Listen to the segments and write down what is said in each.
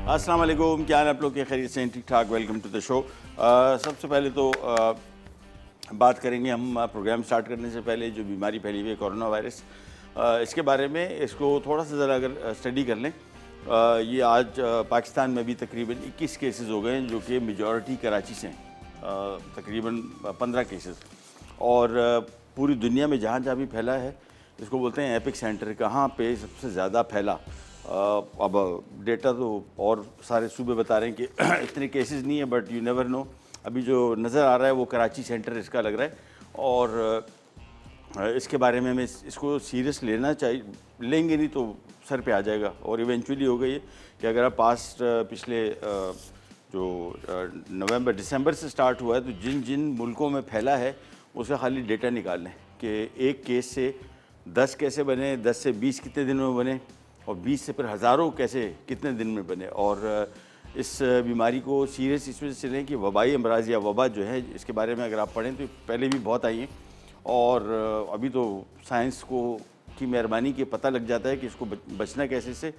अस्सलाम वालेकुम, क्या हाल आप लोग के? खैरियत से ठीक ठाक। Welcome to the show. सबसे पहले तो बात करेंगे हम प्रोग्राम स्टार्ट करने से पहले जो बीमारी फैली हुई है कोरोना वायरस, इसके बारे में इसको थोड़ा सा ज़रा अगर स्टडी कर लें। ये आज पाकिस्तान में भी तकरीबन 21 केसेस हो गए हैं, जो कि मेजॉरिटी कराची से हैं, तकरीबन 15 केसेस। और पूरी दुनिया में जहाँ जहाँ भी फैला है, इसको बोलते हैं एपिक सेंटर। कहाँ पे सबसे ज़्यादा फैला, अब डेटा तो और सारे सूबे बता रहे हैं कि इतने केसेस नहीं है, बट यू नेवर नो। अभी जो नज़र आ रहा है वो कराची सेंटर इसका लग रहा है, और इसके बारे में हमें इसको सीरियस लेना चाहिए। लेंगे नहीं तो सर पे आ जाएगा। और इवेंचुअली हो गई है कि अगर आप पास्ट पिछले जो नवंबर दिसंबर से स्टार्ट हुआ है, तो जिन जिन मुल्कों में फैला है उसका खाली डेटा निकाल लें कि एक केस से 10 कैसे बने, 10 से 20 कितने दिनों में बने, और 20 से फिर हज़ारों कैसे कितने दिन में बने। और इस बीमारी को सीरियस इस वजह से लें कि वबाई अमराज या वबा जो है, इसके बारे में अगर आप पढ़ें तो पहले भी बहुत आई हैं, और अभी तो साइंस को की मेहरबानी के पता लग जाता है कि इसको बचना कैसे से।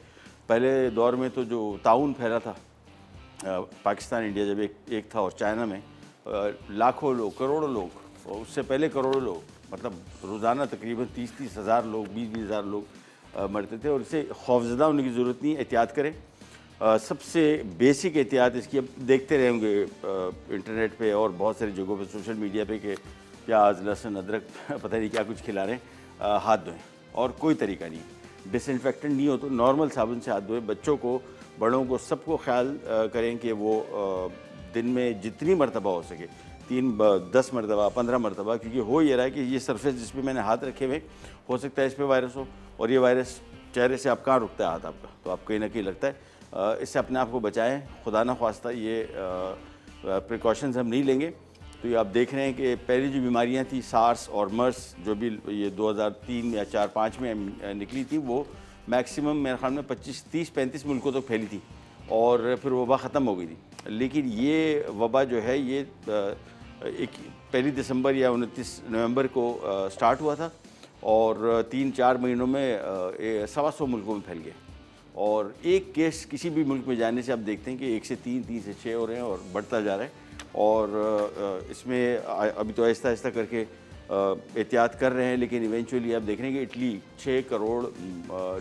पहले दौर में तो जो ताउन फैला था, पाकिस्तान इंडिया जब एक था, और चाइना में लाखों लोग, करोड़ों लोग, और उससे पहले करोड़ों लोग, मतलब रोज़ाना तकरीबन 30-30 हज़ार लोग, 20-20 हज़ार लोग मरते थे। और इससे खौफजदा होने की ज़रूरत नहीं है, एहतियात करें। सबसे बेसिक एहतियात इसकी, अब देखते रहे होंगे इंटरनेट पे और बहुत सारी जगहों पे, सोशल मीडिया पे, कि प्याज लहसुन अदरक पता नहीं क्या कुछ खिला रहे हैं। हाथ धोएं, और कोई तरीका नहीं। डिसइंफेक्टेंट नहीं हो तो नॉर्मल साबुन से हाथ धोएं। बच्चों को, बड़ों को, सबको ख्याल करें कि वो दिन में जितनी मरतबा हो सके, 10 मरतबा, 15 मरतबा, क्योंकि हो ये रहा है कि ये सरफेस जिस पे मैंने हाथ रखे हुए, हो सकता है इस पर वायरस हो, और ये वायरस चेहरे से आप कहाँ रुकता है हाथ आपका, तो आप कहीं ना कहीं लगता है। इससे अपने आप को बचाएं, खुदा ना ख्वास्ता ये प्रिकॉशंस हम नहीं लेंगे तो ये आप देख रहे हैं कि पहली जो बीमारियां थी, सार्स और मर्स, जो भी ये 2003 या 4-5 में निकली थी, वो मैक्सिमम मेरे ख्याल में 25, 30, 35 मुल्कों तक फैली थी, और फिर वबा ख़त्म हो गई थी। लेकिन ये वबा जो है, ये 1 दिसंबर या 29 नवंबर को स्टार्ट हुआ था, और 3-4 महीनों में 125 मुल्कों में फैल गया। और एक केस किसी भी मुल्क में जाने से आप देखते हैं कि 1 से 3, 3 से 6 हो रहे हैं, और बढ़ता जा रहा है। और इसमें अभी तो आहिस्ता आहिस्ता करके एहतियात कर रहे हैं, लेकिन इवेंचुअली आप देख रहे हैं कि इटली 6 करोड़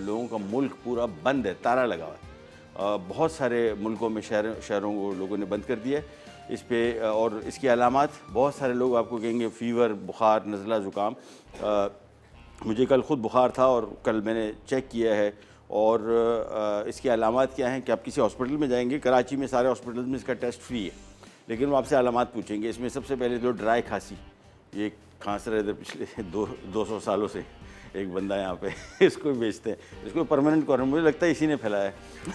लोगों का मुल्क पूरा बंद है, ताला लगा हुआ है। बहुत सारे मुल्कों में शहरों को लोगों ने बंद कर दिया है इस पे। और इसकी अलामात बहुत सारे लोग आपको कहेंगे, फ़ीवर, बुखार, नज़ला, ज़ुकाम। मुझे कल ख़ुद बुखार था, और कल मैंने चेक किया है। और इसकी अलामात क्या हैं कि आप किसी हॉस्पिटल में जाएंगे, कराची में सारे हॉस्पिटल में इसका टेस्ट फ्री है, लेकिन वो आपसे अलामात पूछेंगे। इसमें सबसे पहले तो ड्राई खांसी, ये खांस रहे थे पिछले 200 सालों से, एक बंदा यहाँ पे इसको बेचते हैं, इसको परमानेंट कोरोना, मुझे लगता है इसी ने फैलाया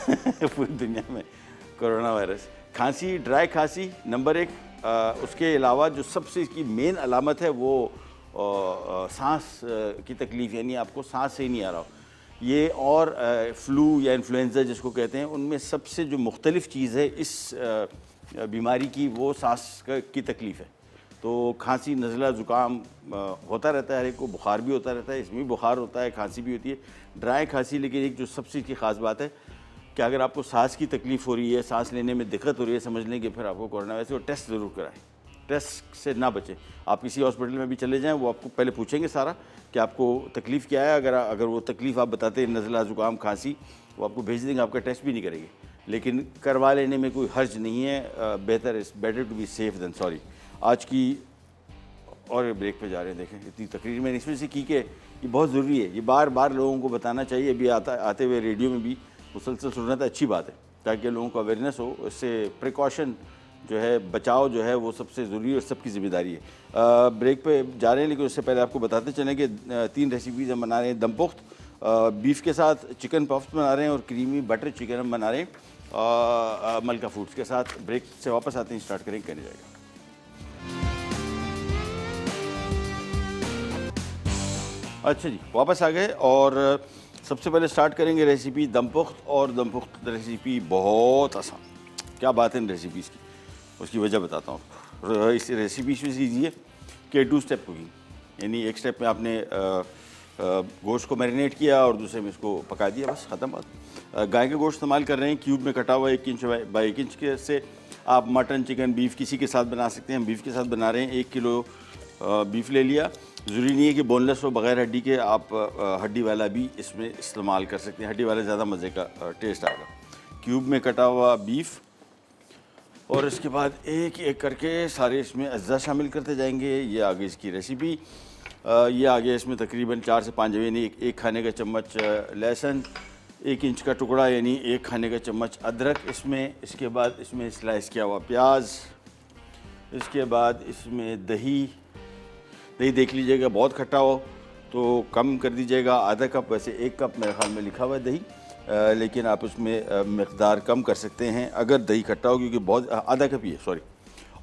है पूरी दुनिया में कोरोना वायरस। खांसी, ड्राई खांसी नंबर 1। उसके अलावा जो सबसे इसकी मेन अलामत है वो सांस की तकलीफ़, यानी आपको सांस सही नहीं आ रहा हो ये। और फ्लू या इन्फ्लुएंजा जिसको कहते हैं, उनमें सबसे जो मुख्तलिफ चीज़ है इस बीमारी की, वो सांस की तकलीफ़ है। तो खांसी, नज़ला, ज़ुकाम होता रहता है हर एक को, बुखार भी होता रहता है, इसमें भी बुखार होता है, खांसी भी होती है, ड्राई खांसी। लेकिन एक जो सबसे की ख़ास बात है कि अगर आपको सांस की तकलीफ़ हो रही है, सांस लेने में दिक्कत हो रही है, समझ लें कि फिर आपको कोरोना वायरस है, वो टेस्ट ज़रूर कराएं। टेस्ट से ना बचें। आप किसी हॉस्पिटल में भी चले जाएँ, वो आपको पहले पूछेंगे सारा कि आपको तकलीफ़ क्या है। अगर वो तकलीफ़ आप बताते हैं, नज़ला, ज़ुकाम, खांसी, वो आपको भेज देंगे, आपका टेस्ट भी नहीं करेंगे। लेकिन करवा लेने में कोई हर्ज नहीं है। Better to be safe than sorry. आज की और ब्रेक पे जा रहे हैं, देखें इतनी तकरीर मैंने इसमें से की कि ये बहुत ज़रूरी है, ये बार बार लोगों को बताना चाहिए। अभी आते हुए रेडियो में भी मुसलसल सुनना था, अच्छी बात है, ताकि लोगों को अवेयरनेस हो। इससे प्रिकॉशन जो है, बचाव जो है, वो सबसे ज़रूरी और सबकी ज़िम्मेदारी है। ब्रेक पे जा रहे हैं, लेकिन उससे पहले आपको बताते चलें कि 3 रेसिपीज़ हम बना रहे हैं। दम पुख्त बीफ के साथ चिकन पफ्स बना रहे हैं, और क्रीमी बटर चिकन हम बना रहे हैं मलका फूड्स के साथ। ब्रेक से वापस आते हैं, स्टार्ट करेंगे, करने जाएगा। अच्छा जी, वापस आ गए, और सबसे पहले स्टार्ट करेंगे रेसिपी दम पुख्त। और दम पुख्त रेसिपी बहुत आसान, क्या बात है इन रेसिपीज़ की, उसकी वजह बताता हूँ आपको। इस रेसिपी से कीजिए कि 2 स्टेप कुकिंग, यानी एक स्टेप में आपने गोश्त को मैरिनेट किया, और दूसरे में इसको पका दिया, बस ख़त्म बात। गाय का गोश्त इस्तेमाल कर रहे हैं, क्यूब में कटा हुआ 1 इंच बाई 1 इंच के से आप मटन, चिकन, बीफ किसी के साथ बना सकते हैं। हम बीफ के साथ बना रहे हैं। 1 किलो बीफ ले लिया। ज़रूरी नहीं है कि बोनलेस हो, बग़ैर हड्डी के, आप हड्डी वाला भी इसमें इस्तेमाल कर सकते हैं। हड्डी वाला ज़्यादा मज़े का टेस्ट आएगा। क्यूब में कटा हुआ बीफ, और इसके बाद एक एक करके सारे इसमें अज्जा शामिल करते जाएंगे। ये आगे इसकी रेसिपी। ये आगे इसमें तकरीबन 4 से 5 यानी एक खाने का चम्मच लहसुन, 1 इंच का टुकड़ा यानी 1 खाने का चम्मच अदरक इसमें। इसके बाद इसमें स्लाइस किया हुआ प्याज। इसके बाद इसमें दही देख लीजिएगा, बहुत खट्टा हो तो कम कर दीजिएगा, आधा कप, वैसे 1 कप मेरे ख्याल में लिखा हुआ है दही, लेकिन आप उसमें मकदार कम कर सकते हैं अगर दही खट्टा हो, क्योंकि बहुत आधा कप ही है, सॉरी।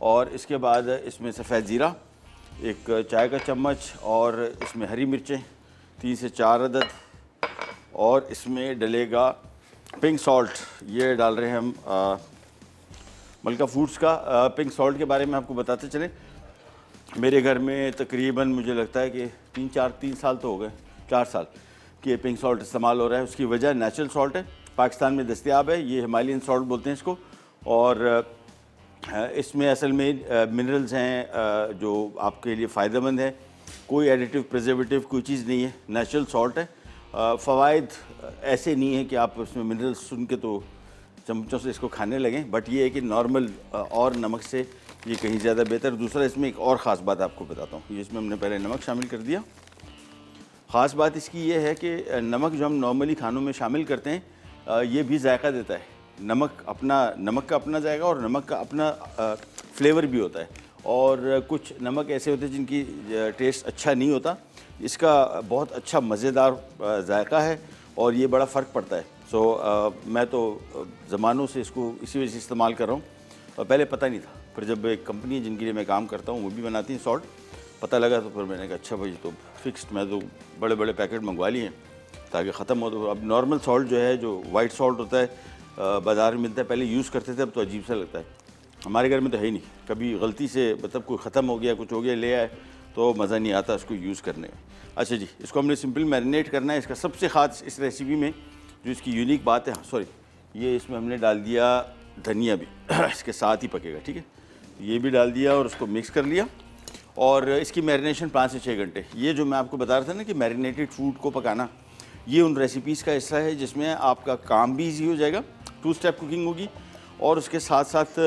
और इसके बाद इसमें सफ़ेद ज़ीरा 1 चाय का चम्मच, और इसमें हरी मिर्चें 3 से 4 अदद, और इसमें डलेगा पिंक सॉल्ट। ये डाल रहे हैं हम मलका फूड्स का। पिंक सॉल्ट के बारे में आपको बताते चलें, मेरे घर में तकरीबन मुझे लगता है कि 3 साल तो हो गए, 4 साल कि पिंक सॉल्ट इस्तेमाल हो रहा है। उसकी वजह नेचुरल सॉल्ट है, पाकिस्तान में दस्तयाब है, ये हिमालयन सॉल्ट बोलते हैं इसको। और इसमें असल में मिनरल्स हैं जो आपके लिए फ़ायदेमंद है। कोई एडिटिव, प्रिजर्वेटिव कोई चीज़ नहीं है, नेचुरल सॉल्ट है। फ़वाइद ऐसे नहीं है कि आप उसमें मिनरल्स सुन के तो चमचों से इसको खाने लगें, बट ये है कि नॉर्मल और नमक से ये कहीं ज़्यादा बेहतर। दूसरा, इसमें एक और ख़ास बात आपको बताता हूँ। इसमें हमने पहले नमक शामिल कर दिया। ख़ास बात इसकी ये है कि नमक जो हम नॉर्मली खानों में शामिल करते हैं, ये भी जायका देता है। नमक का अपना जायका और नमक का अपना फ्लेवर भी होता है। और कुछ नमक ऐसे होते हैं जिनकी टेस्ट अच्छा नहीं होता, इसका बहुत अच्छा मज़ेदार जायका है और ये बड़ा फ़र्क पड़ता है। मैं तो ज़मानों से इसको इसी वजह से इस्तेमाल कर रहा हूँ, और पहले पता नहीं था। फिर जब एक कंपनी जिनके लिए मैं काम करता हूँ वो भी बनाती है सॉल्ट, पता लगा तो फिर मैंने कहा अच्छा भाई, तो फिक्स्ड, मैं तो बड़े बड़े पैकेट मंगवा लिए हैं ताकि ख़त्म हो। तो अब नॉर्मल सॉल्ट जो है, जो वाइट सॉल्ट होता है, बाज़ार में मिलता है, पहले यूज़ करते थे, अब तो अजीब सा लगता है। हमारे घर में तो है ही नहीं, कभी गलती से मतलब कोई ख़त्म हो गया, कुछ हो गया, ले आए तो मज़ा नहीं आता उसको यूज़ करने में। अच्छा जी, इसको हमने सिंपल मैरिनेट करना है। इसका सबसे ख़ास इस रेसिपी में जो इसकी यूनिक बात है, सॉरी, ये इसमें हमने डाल दिया धनिया भी इसके साथ ही पकेगा, ठीक है। ये भी डाल दिया और उसको मिक्स कर लिया। और इसकी मैरिनेशन 5 से 6 घंटे। ये जो मैं आपको बता रहा था ना कि मैरिनेटेड फूड को पकाना, ये उन रेसिपीज़ का हिस्सा है जिसमें आपका काम भी ईजी हो जाएगा, 2 स्टेप कुकिंग होगी। और उसके साथ साथ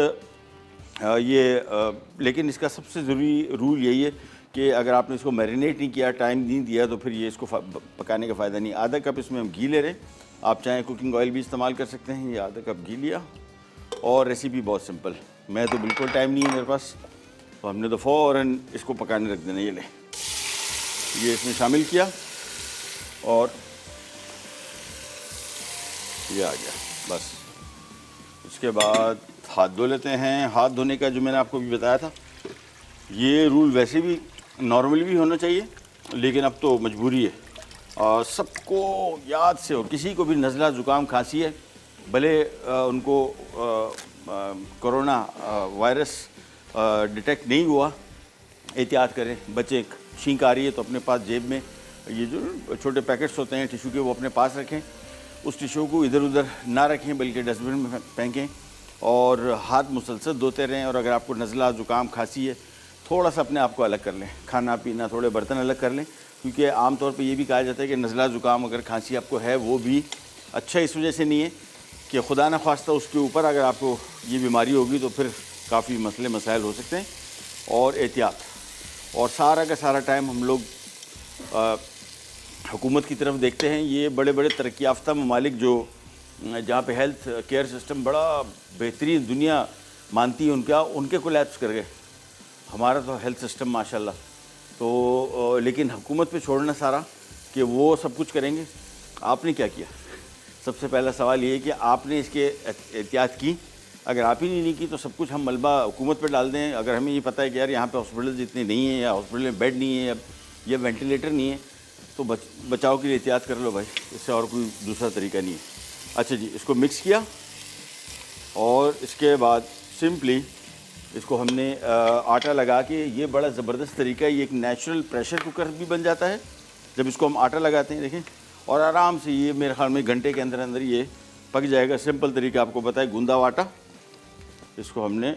लेकिन इसका सबसे ज़रूरी रूल यही है कि अगर आपने इसको मैरिनेट नहीं किया, टाइम नहीं दिया, तो फिर ये इसको पकाने का फ़ायदा नहीं। आधा कप इसमें हम घी ले रहे हैं, आप चाहें कुकिंग ऑयल भी इस्तेमाल कर सकते हैं। ये आधा कप घी लिया, और रेसिपी बहुत सिंपल, मैं तो बिल्कुल टाइम नहीं है मेरे पास, तो हमने तो फ़ौरन इसको पकाने रख देना। ये इसमें शामिल किया और ये आ गया, बस। इसके बाद हाथ धो लेते हैं। हाथ धोने का जो मैंने आपको भी बताया था, ये रूल वैसे भी नॉर्मली भी होना चाहिए, लेकिन अब तो मजबूरी है। सबको याद से हो, किसी को भी नज़ला ज़ुकाम खांसी है, भले उनको कोरोना वायरस डिटेक्ट नहीं हुआ, एहतियात करें, बच्चे छींक आ रही है तो अपने पास जेब में ये जो छोटे पैकेट्स होते हैं टिशू के, वो अपने पास रखें। उस टिशू को इधर उधर ना रखें, बल्कि डस्टबिन में फेंकें, और हाथ मुसलसल धोते रहें। और अगर आपको नज़ला ज़ुकाम खांसी है, थोड़ा सा अपने आप को अलग कर लें, खाना पीना, थोड़े बर्तन अलग कर लें, क्योंकि आमतौर पे ये भी कहा जाता है कि नज़ला ज़ुकाम अगर खांसी आपको है, वो भी अच्छा इस वजह से नहीं है कि खुदा न ख्वास्ता उसके ऊपर अगर आपको ये बीमारी होगी तो फिर काफ़ी मसले मसाइल हो सकते हैं। और एहतियात, और सारा का सारा टाइम हम लोग हुकूमत की तरफ देखते हैं। ये बड़े बड़े तरक्की याफ्ता ममालिक जो जहाँ पे हेल्थ केयर सिस्टम बड़ा बेहतरीन दुनिया मानती है उनके कोलैप्स कर गए। हमारा तो हेल्थ सिस्टम माशाल्लाह, तो लेकिन हुकूमत पे छोड़ना सारा कि वो सब कुछ करेंगे। आपने क्या किया? सबसे पहला सवाल ये है कि आपने इसके एहतियात की। अगर आप ही नहीं की तो सब कुछ हम मलबा हुकूमत पे डाल दें। अगर हमें ये पता है कि यार यहाँ पे हॉस्पिटल इतने नहीं है, या हॉस्पिटल में बेड नहीं है, या वेंटिलेटर नहीं है, तो बचाव के लिए एहतियात कर लो भाई, इससे और कोई दूसरा तरीका नहीं है। अच्छा जी, इसको मिक्स किया और इसके बाद सिंपली इसको हमने आटा लगा के, ये बड़ा ज़बरदस्त तरीका है, ये एक नेचुरल प्रेशर कुकर भी बन जाता है जब इसको हम आटा लगाते हैं, देखें। और आराम से ये मेरे ख्याल में घंटे के अंदर अंदर ये पक जाएगा। सिंपल तरीका आपको बताए, गूंदा हुआ आटा, इसको हमने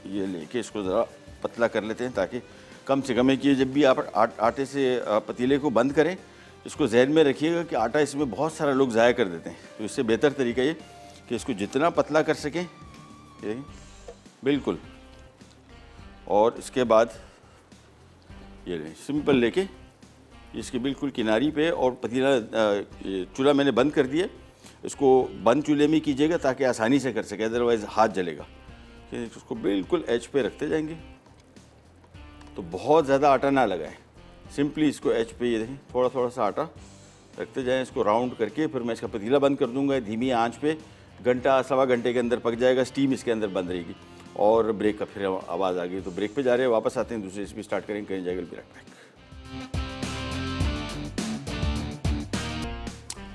ये लेके इसको ज़रा पतला कर लेते हैं ताकि कम से कम है कि जब भी आप आटे से पतीले को बंद करें, इसको जहन में रखिएगा कि आटा इसमें बहुत सारा लोग ज़ाया कर देते हैं। तो इससे बेहतर तरीका ये कि इसको जितना पतला कर सकें ये बिल्कुल, और इसके बाद ये सिंपल लेके इसके बिल्कुल किनारी पे, और पतीला चूल्हा मैंने बंद कर दिया। इसको बंद चूल्हे में कीजिएगा ताकि आसानी से कर सके, अदरवाइज़ हाथ जलेगा। इसको बिल्कुल एज पे रखते जाएंगे, तो बहुत ज़्यादा आटा ना लगाएं, सिंपली इसको एज पे ये देखें थोड़ा थोड़ा सा आटा रखते जाएं। इसको राउंड करके फिर मैं इसका पतीला बंद कर दूंगा धीमी आंच पे। घंटा सवा घंटे के अंदर पक जाएगा, स्टीम इसके अंदर बंद रहेगी। और ब्रेक का फिर आवाज़ आ गई, तो ब्रेक पे जा रहे हैं, वापस आते हैं, दूसरी रेसिपी स्टार्ट करेंगे, कहीं जाएगा ब्रेक।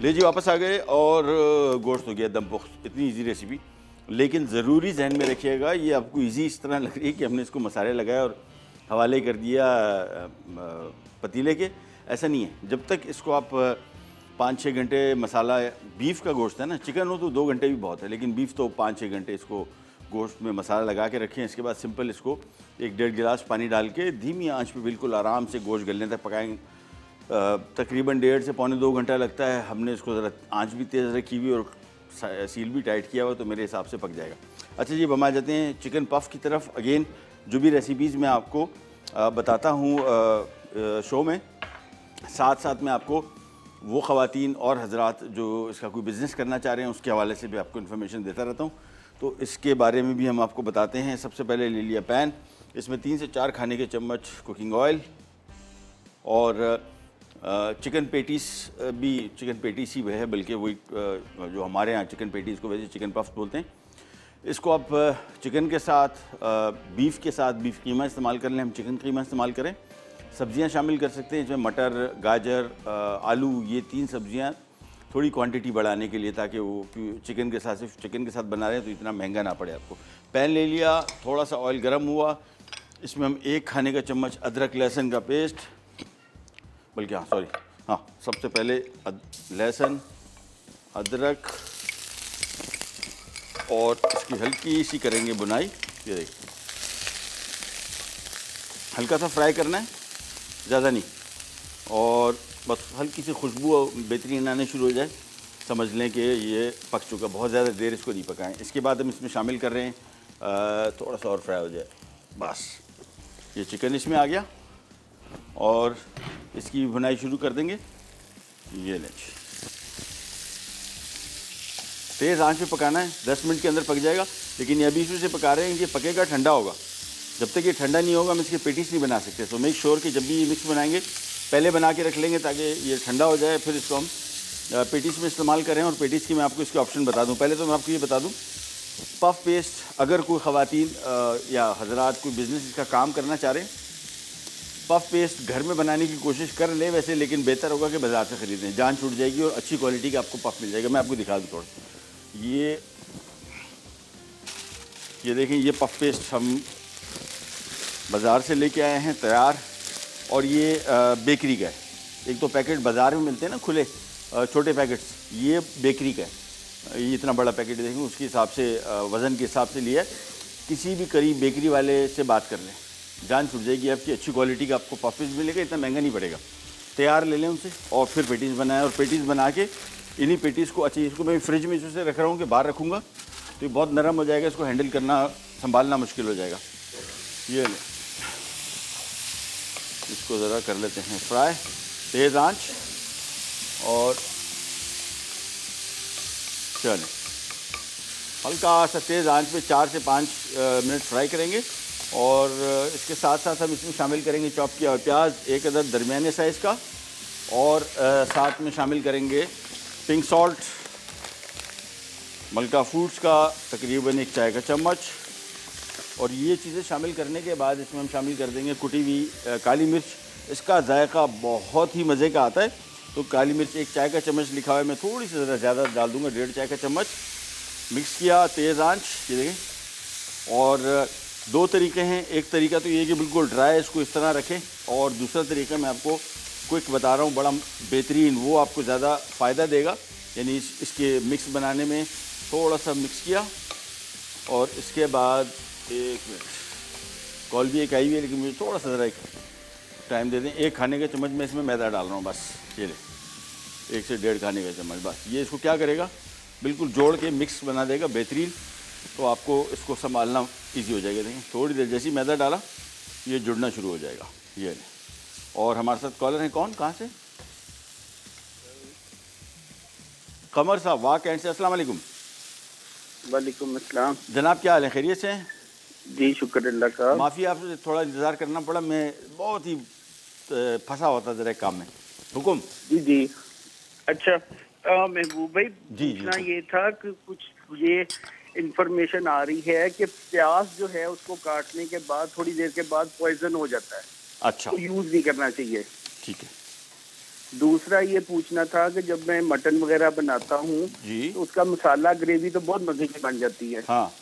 ले जी वापस आ गए और गोश्त हो गया दम पुख्त। इतनी इजी रेसिपी, लेकिन ज़रूरी जहन में रखिएगा, ये आपको इजी इस तरह लग रही है कि हमने इसको मसाले लगाए और हवाले कर दिया पतीले के, ऐसा नहीं है। जब तक इसको आप 5-6 घंटे मसाला, बीफ का गोश्त है ना, चिकन हो तो 2 घंटे भी बहुत है, लेकिन बीफ तो 5-6 घंटे इसको गोश्त में मसाला लगा के रखें। इसके बाद सिंपल इसको 1-1.5 गिलास पानी डाल के धीमी आंच पे बिल्कुल आराम से गोश्त गलने तक पकाएंगे। तकरीबन 1.5 से पौने 2 घंटा लगता है। हमने इसको ज़रा आंच भी तेज़ रखी हुई और सील भी टाइट किया हुआ, तो मेरे हिसाब से पक जाएगा। अच्छा जी, अब हम आ जाते हैं चिकन पफ की तरफ। अगेन जो भी रेसिपीज़ मैं आपको बताता हूँ शो में, साथ साथ में आपको वो ख़वातीन और हजरात जो इसका कोई बिज़नेस करना चाह रहे हैं उसके हवाले से भी आपको इन्फॉर्मेशन देता रहता हूँ, तो इसके बारे में भी हम आपको बताते हैं। सबसे पहले ले लिया पैन, इसमें 3 से 4 खाने के चम्मच कुकिंग ऑयल, और चिकन पेटीस भी, चिकन पेटीस ही है बल्कि वही जो हमारे यहाँ चिकन पेटीस को वैसे चिकन पफ्स बोलते हैं। इसको आप चिकन के साथ, बीफ के साथ बीफ कीमा इस्तेमाल कर लें, हम चिकन कीमा इस्तेमाल करें। सब्जियां शामिल कर सकते हैं इसमें, मटर, गाजर, आलू, ये 3 सब्जियां थोड़ी क्वांटिटी बढ़ाने के लिए, ताकि वो चिकन के साथ, सिर्फ चिकन के साथ बना रहे हैं तो इतना महंगा ना पड़े आपको। पैन ले लिया, थोड़ा सा ऑयल गर्म हुआ, इसमें हम 1 खाने का चम्मच अदरक लहसुन का पेस्ट, बल्कि हाँ सबसे पहले लहसुन, अदरक, और इसकी हल्की सी करेंगे बुनाई। ये देखिए हल्का सा फ्राई करना है, ज़्यादा नहीं, और बस हल्की सी खुशबू बेहतरीन आने शुरू हो जाए, समझ लें कि ये पक चुका। बहुत ज़्यादा देर इसको नहीं पकाएं। इसके बाद हम इसमें शामिल कर रहे हैं, थोड़ा सा और फ्राई हो जाए, बस ये चिकन इसमें आ गया, और इसकी भुनाई शुरू कर देंगे। ये लें, तेज़ आंच पे पकाना है, 10 मिनट के अंदर पक जाएगा। लेकिन ये अभी इसमें पका रहे हैं, ये पकेगा, ठंडा होगा। जब तक ये ठंडा नहीं होगा हम इसके पेटीस नहीं बना सकते। तो मेक श्योर कि जब भी ये मिक्स बनाएंगे पहले बना के रख लेंगे ताकि ये ठंडा हो जाए, फिर इसको हम पेटीस में इस्तेमाल करें। और पेटीस की मैं आपको इसके ऑप्शन बता दूँ। पहले तो मैं आपको ये बता दूँ, पफ पेस्ट, अगर कोई ख़वातीन या हजरात कोई बिज़नेस इसका काम करना चाह रहे हैं, पफ पेस्ट घर में बनाने की कोशिश कर लें वैसे, लेकिन बेहतर होगा कि बाज़ार से ख़रीदें, जान छूट जाएगी और अच्छी क्वालिटी का आपको पफ मिल जाएगा। मैं आपको दिखा दूँ थोड़ा, ये देखें, ये पफ पेस्ट हम बाज़ार से लेके आए हैं तैयार, और ये बेकरी का है। एक तो पैकेट बाज़ार में मिलते हैं ना खुले छोटे पैकेट्स, ये बेकरी का है। ये इतना बड़ा पैकेट देखें, उसके हिसाब से वज़न के हिसाब से लिया है। किसी भी करीब बेकरी वाले से बात कर लें, जान छूट जाएगी आपकी, अच्छी क्वालिटी का आपको पफ पेस्ट मिलेगा, इतना महंगा नहीं पड़ेगा। तैयार ले लें उनसे, और फिर पेटीज बनाएं, और पेटीज बना के इन्हीं पेटीज़ को, अच्छा इसको मैं फ्रिज में इससे रख रहा हूँ कि बाहर रखूँगा तो ये बहुत नरम हो जाएगा, इसको हैंडल करना, संभालना मुश्किल हो जाएगा। ये ले, इसको ज़रा कर लेते हैं फ्राई, तेज़ आंच, और चलें हल्का सा तेज़ आंच पे 4 से 5 मिनट फ्राई करेंगे। और इसके साथ साथ हम इसमें शामिल करेंगे चॉप किया हुआ प्याज, 1 अदद दरमियाने साइज़ का, और साथ में शामिल करेंगे पिंक सॉल्ट, मलका फूड्स का तकरीबन 1 चाय का चम्मच। और ये चीज़ें शामिल करने के बाद इसमें हम शामिल कर देंगे कुटी हुई काली मिर्च। इसका जायका बहुत ही मज़े का आता है, तो काली मिर्च 1 चाय का चम्मच लिखा हुआ है, मैं थोड़ी सी ज़रा ज़्यादा डाल दूँगा, 1.5 चाय का चम्मच। मिक्स किया, तेज़ आंच, ये देखें। और 2 तरीके हैं, एक तरीका तो ये कि बिल्कुल ड्राई इसको इस तरह रखें, और दूसरा तरीका मैं आपको क्विक बता रहा हूँ, बड़ा बेहतरीन, वो आपको ज़्यादा फ़ायदा देगा। यानी इसके मिक्स बनाने में थोड़ा सा मिक्स किया, और इसके बाद 1 मिनट, कॉल भी एक आई हुई है लेकिन मुझे थोड़ा सा ज़रा एक टाइम दे दें। 1 खाने का चम्मच मैं इसमें मैदा डाल रहा हूँ बस, ये ले 1 से 1.5 खाने का चम्मच बस। ये इसको क्या करेगा, बिल्कुल जोड़ के मिक्स बना देगा बेहतरीन। तो आपको इसको संभालना ईजी हो जाएगा। देखिए थोड़ी देर जैसी मैदा डाला ये जुड़ना शुरू हो जाएगा। ये ले, और हमारे साथ कॉलर हैं, कौन कहाँ से? कमर साहब वाह कैंट से। अस्सलाम वालेकुम। वालेकुम अस्सलाम जनाब, क्या हाल है, खैरियत से हैं? जी शुक्र अल्लाह का। माफ़ी आपसे थोड़ा इंतज़ार करना पड़ा, मैं बहुत ही फंसा होता ज़रा काम में। हुकुम। जी जी अच्छा महबूब भाई, जी पूछना ये था कि कुछ ये इंफॉर्मेशन आ रही है कि प्याज जो है उसको काटने के बाद थोड़ी देर के बाद पॉइजन हो जाता है। अच्छा, तो यूज़ नहीं करना चाहिए। ठीक है। दूसरा ये पूछना था कि जब मैं मटन वगैरह बनाता हूँ जी तो उसका मसाला ग्रेवी तो बहुत मजे की बन जाती है, हाँ,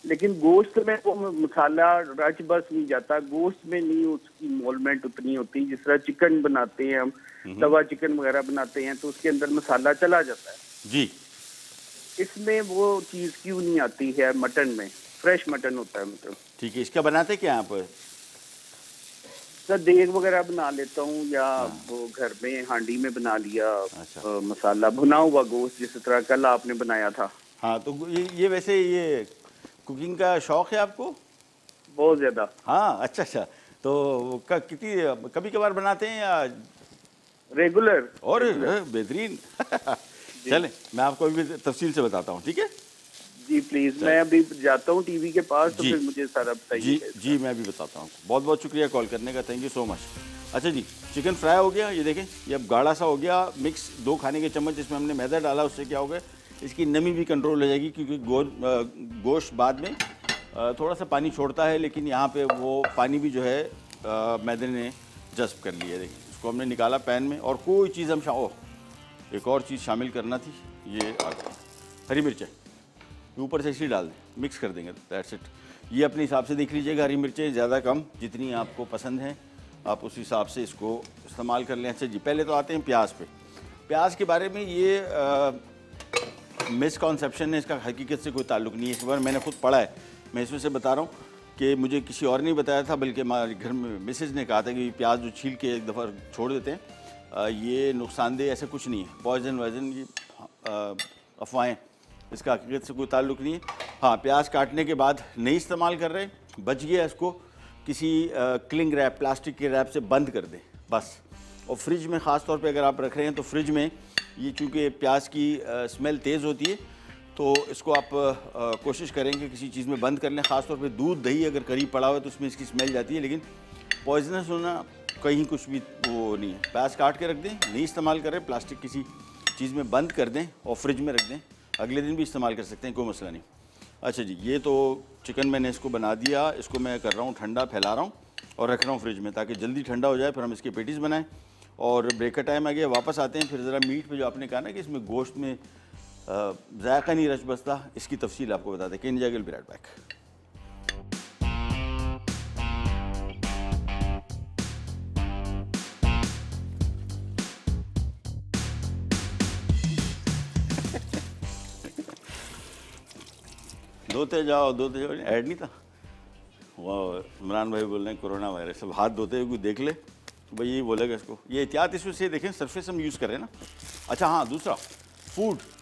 लेकिन गोश्त में वो मसाला रच बस नहीं जाता। गोश्त में नहीं उसकी इन्वॉल्वमेंट उतनी होती। जिस तरह चिकन बनाते हैं हम, तवा चिकन वगैरह बनाते हैं तो उसके अंदर मसाला चला जाता है जी। इसमें वो चीज़ क्यों नहीं आती है मटन में? फ्रेश मटन होता है मतलब। ठीक है, इसका बनाते क्या हैं आप? सर देग वगैरह बना लेता हूँ या वो घर में हांडी में बना लिया। अच्छा। मसाला भुना हुआ गोश्त जिस तरह कल आपने बनाया था। हाँ, तो ये वैसे ये कुकिंग का शौक़ है आपको? बहुत ज़्यादा। हाँ, अच्छा अच्छा। तो कितनी कभी कभार बनाते हैं या रेगुलर? और बेहतरीन। चलें, मैं आपको अभी तफसील से बताता हूँ, ठीक है? जी प्लीज़, मैं अभी जाता हूँ टीवी के पास तो जी। फिर मुझे सारा बताइए। जी मैं भी बताता हूँ। बहुत बहुत शुक्रिया कॉल करने का, थैंक यू सो मच। अच्छा जी, चिकन फ्राई हो गया, ये देखें ये अब गाढ़ा सा हो गया मिक्स। 2 खाने के चम्मच जिसमें हमने मैदा डाला, उससे क्या होगा, इसकी नमी भी कंट्रोल हो जाएगी, क्योंकि गोश्त बाद में थोड़ा सा पानी छोड़ता है, लेकिन यहाँ पे वो पानी भी जो है मैदे ने जज्ब कर लिया। देखिए इसको हमने निकाला पैन में, और कोई चीज़ हम एक और चीज़ शामिल करना थी, ये आ गई हरी मिर्चें, ऊपर से इसी डाल दें, मिक्स कर देंगे, दैट्स इट। ये अपने हिसाब से देख लीजिएगा, हरी मिर्चें ज़्यादा कम जितनी आपको पसंद हैं आप उस हिसाब से इसको इस्तेमाल कर लें। अच्छा जी, पहले तो आते हैं प्याज पे। प्याज के बारे में ये मिसकॉन्सेप्शन है, इसका हकीकत से कोई ताल्लुक़ नहीं है। इस बार मैंने खुद पढ़ा है, मैं इसमें से बता रहा हूँ कि मुझे किसी और ने बताया था, बल्कि हमारे घर में मिसेज ने कहा था कि प्याज जो छील के एक दफ़ा छोड़ देते हैं ये नुकसानदेह, ऐसा कुछ नहीं है। पॉइजन वाइजन ये अफवाहें, इसका हकीकत से कोई ताल्लुक़ नहीं है। हाँ, प्याज काटने के बाद नहीं इस्तेमाल कर रहे, बच गया, इसको किसी क्लिंग रैप, प्लास्टिक के रैप से बंद कर दें बस। और फ्रिज में ख़ास तौर पे अगर आप रख रहे हैं तो फ्रिज में ये चूँकि प्याज की स्मेल तेज़ होती है, तो इसको आप कोशिश करें कि किसी चीज़ में बंद कर लें। ख़ास तौर पे दूध दही अगर करीब पड़ा हुआ है तो उसमें इसकी स्मेल जाती है, लेकिन पॉइजनस होना कहीं कुछ भी वो नहीं है। प्याज काट के रख दें, नहीं इस्तेमाल करें, प्लास्टिक किसी चीज़ में बंद कर दें और फ्रिज में रख दें, अगले दिन भी इस्तेमाल कर सकते हैं, कोई मसला नहीं। अच्छा जी, ये तो चिकन मैंने इसको बना दिया, इसको मैं कर रहा हूँ ठंडा, फैला रहा हूँ और रख रहा हूँ फ्रिज में ताकि जल्दी ठंडा हो जाए, फिर हम इसके पेटीज़ बनाएं। और ब्रेक का टाइम आ गया, वापस आते हैं फिर ज़रा मीट पे। जो आपने कहा ना कि इसमें गोश्त में जायका नहीं रच बसता, इसकी तफसील आपको बताते हैं। Can Zaggle Virat back. धोते जाओ ऐड नहीं था वो, इमरान भाई बोल रहे हैं कोरोना वायरस, सब हाथ धोते हुए कोई देख ले तो भाई यही बोलेगा इसको। ये एहतियात इसमें से देखें, सरफेस हम यूज़ करें ना। अच्छा हाँ, दूसरा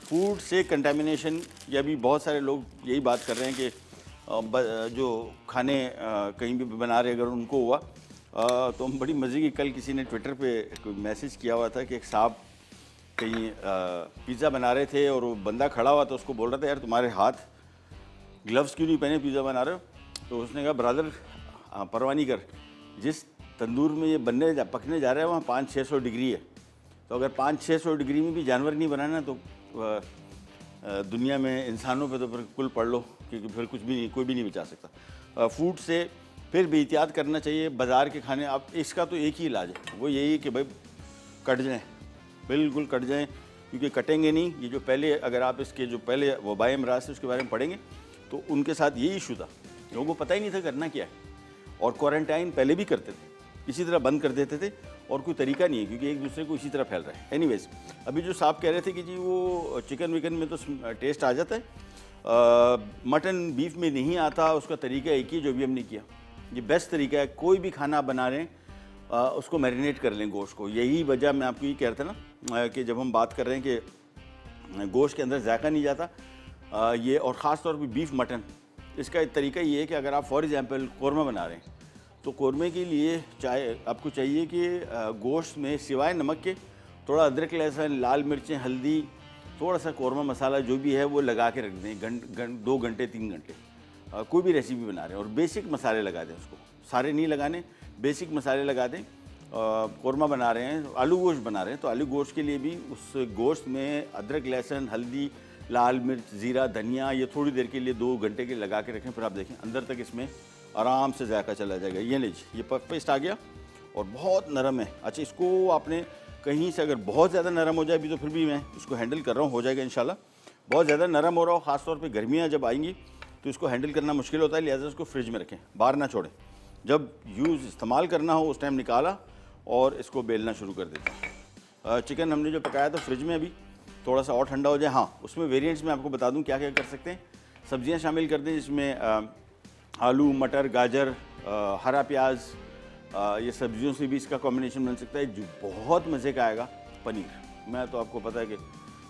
फूड से कंटेमिनेशन, ये अभी बहुत सारे लोग यही बात कर रहे हैं कि जो खाने कहीं भी बना रहे अगर उनको हुआ तो हम बड़ी मज़े की, कल किसी ने ट्विटर पे कोई मैसेज किया हुआ था कि एक साहब कहीं पिज़्ज़ा बना रहे थे और वो बंदा खड़ा हुआ तो उसको बोल रहा था यार तुम्हारे हाथ ग्लव्स क्यों नहीं पहने पिज़्ज़ा बना रहे हो? तो उसने कहा ब्रदर परवाह नहीं कर, जिस तंदूर में ये पकने जा रहा है वहाँ 500-600 डिग्री है, तो अगर 500-600 डिग्री में भी जानवर नहीं बनाना तो दुनिया में इंसानों पे तो फिर कुल पढ़ लो, क्योंकि फिर कुछ भी नहीं, कोई भी नहीं बचा सकता। फूड से फिर भी एहतियात करना चाहिए। बाज़ार के खाने, आप इसका तो एक ही इलाज है, वो यही है कि भाई कट जाएँ, बिल्कुल कट जाएँ, क्योंकि कटेंगे नहीं। ये जो पहले, अगर आप इसके जो पहले वबाए अमराज थे उसके बारे में पढ़ेंगे तो उनके साथ यही इशू था, लोगों को पता ही नहीं था करना क्या है, और क्वारंटाइन पहले भी करते थे, इसी तरह बंद कर देते थे और कोई तरीका नहीं है, क्योंकि एक दूसरे को इसी तरह फैल रहा है। एनीवेज, अभी जो साहब कह रहे थे कि जी वो चिकन विकन में तो टेस्ट आ जाता है, मटन बीफ में नहीं आता, उसका तरीका एक ही जो भी हमने किया, ये बेस्ट तरीका है। कोई भी खाना बना रहे हैं उसको मैरिनेट कर लें गोश्त को। यही वजह मैं आपको ये कह रहा था ना कि जब हम बात कर रहे हैं कि गोश्त के अंदर जायका नहीं जाता ये, और ख़ास तौर पे बीफ मटन, इसका एक तरीका ये है कि अगर आप फॉर एग्जांपल कौरमा बना रहे हैं तो कौरमे के लिए आपको चाहिए कि गोश्त में सिवाय नमक के थोड़ा अदरक लहसुन, लाल मिर्चें, हल्दी, थोड़ा सा कौरमा मसाला जो भी है वो लगा के रख दें 2 घंटे 3 घंटे। कोई भी रेसिपी बना रहे हैं और बेसिक मसाले लगा दें, उसको सारे नहीं लगाने, बेसिक मसाले लगा दें। कौरमा बना रहे हैं, आलू गोश्त बना रहे हैं तो आलू गोश्त के लिए भी उस गोश्त में अदरक लहसुन, हल्दी, लाल मिर्च, ज़ीरा, धनिया, ये थोड़ी देर के लिए 2 घंटे के लगा के रखें। फिर आप देखें अंदर तक इसमें आराम से जायका चला जाएगा। ये लीजिए, ये पफ पेस्ट आ गया और बहुत नरम है। अच्छा, इसको आपने कहीं से अगर बहुत ज़्यादा नरम हो जाए भी तो फिर भी मैं इसको हैंडल कर रहा हूँ, हो जाएगा इंशाल्लाह। बहुत ज़्यादा नरम हो रहा हो, ख़ासतौर पे गर्मियाँ जब आएंगी तो इसको हैंडल करना मुश्किल होता है, लिहाजा उसको फ्रिज में रखें, बाहर ना छोड़ें। जब इस्तेमाल करना हो उस टाइम निकाला और इसको बेलना शुरू कर देता। चिकन हमने जो पकाया था फ्रिज में, अभी थोड़ा सा और ठंडा हो जाए। हाँ, उसमें वेरिएंट्स में आपको बता दूं क्या क्या कर सकते हैं। सब्जियां शामिल कर दें जिसमें आलू, मटर, गाजर, हरा प्याज, ये सब्जियों से भी इसका कॉम्बिनेशन बन सकता है जो बहुत मज़े का आएगा। पनीर, मैं तो आपको पता है कि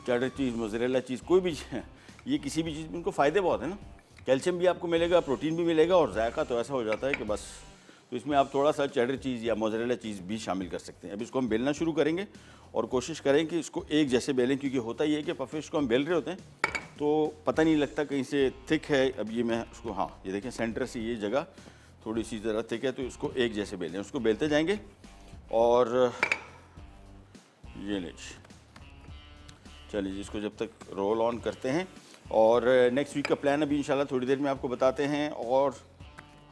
चेडर चीज़, मोज़रेला चीज़, कोई भी ये किसी भी चीज़ में इनको फ़ायदे बहुत है ना, कैल्शियम भी आपको मिलेगा, प्रोटीन भी मिलेगा और जायका तो ऐसा हो जाता है कि बस। तो इसमें आप थोड़ा सा चेडर चीज़ या मोज़रेला चीज़ भी शामिल कर सकते हैं। अब इसको हम बेलना शुरू करेंगे और कोशिश करें कि इसको एक जैसे बेलें, क्योंकि होता ये है कि पफिश को हम बेल रहे होते हैं तो पता नहीं लगता कहीं से थिक है। अब ये मैं उसको, हाँ ये देखें सेंटर से ये जगह थोड़ी सी ज़रा थिक है तो इसको एक जैसे बेलें, उसको बेलते जाएंगे। और ये लीजिए, चलिए इसको जब तक रोल ऑन करते हैं और नेक्स्ट वीक का प्लान अभी इंशाल्लाह थोड़ी देर में आपको बताते हैं। और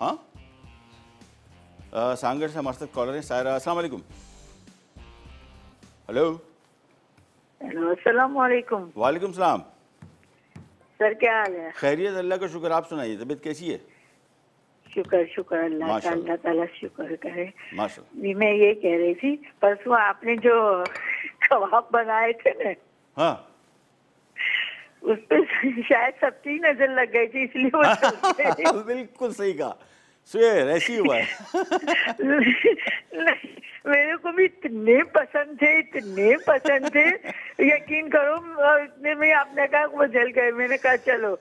हाँ, सांगढ़ से हमारे साथ कॉलर हैं सायरा। अस्सलाम वालेकुम। हेलो। अस्सलाम वालेकुम। वालेकुम सलाम। सर क्या हाल है? खैरियत, अल्लाह का शुक्र। आप सुनाइए, तबीयत कैसी है? शुक्र अल्लाह ताला शुक्र करे। माशाल्लाह। मैं ये कह रही थी, परसों आपने जो कबाब बनाए थे ना, हाँ, उस पर शायद सबकी नजर लग गई थी इसलिए वो चल गए। बिल्कुल सही कहा, स्वेर ऐसी हुआ है। मेरे को भी इतने पसंद थे, यकीन करो। इतने में आपने कहा वो जल गए, मैंने कहा चलो।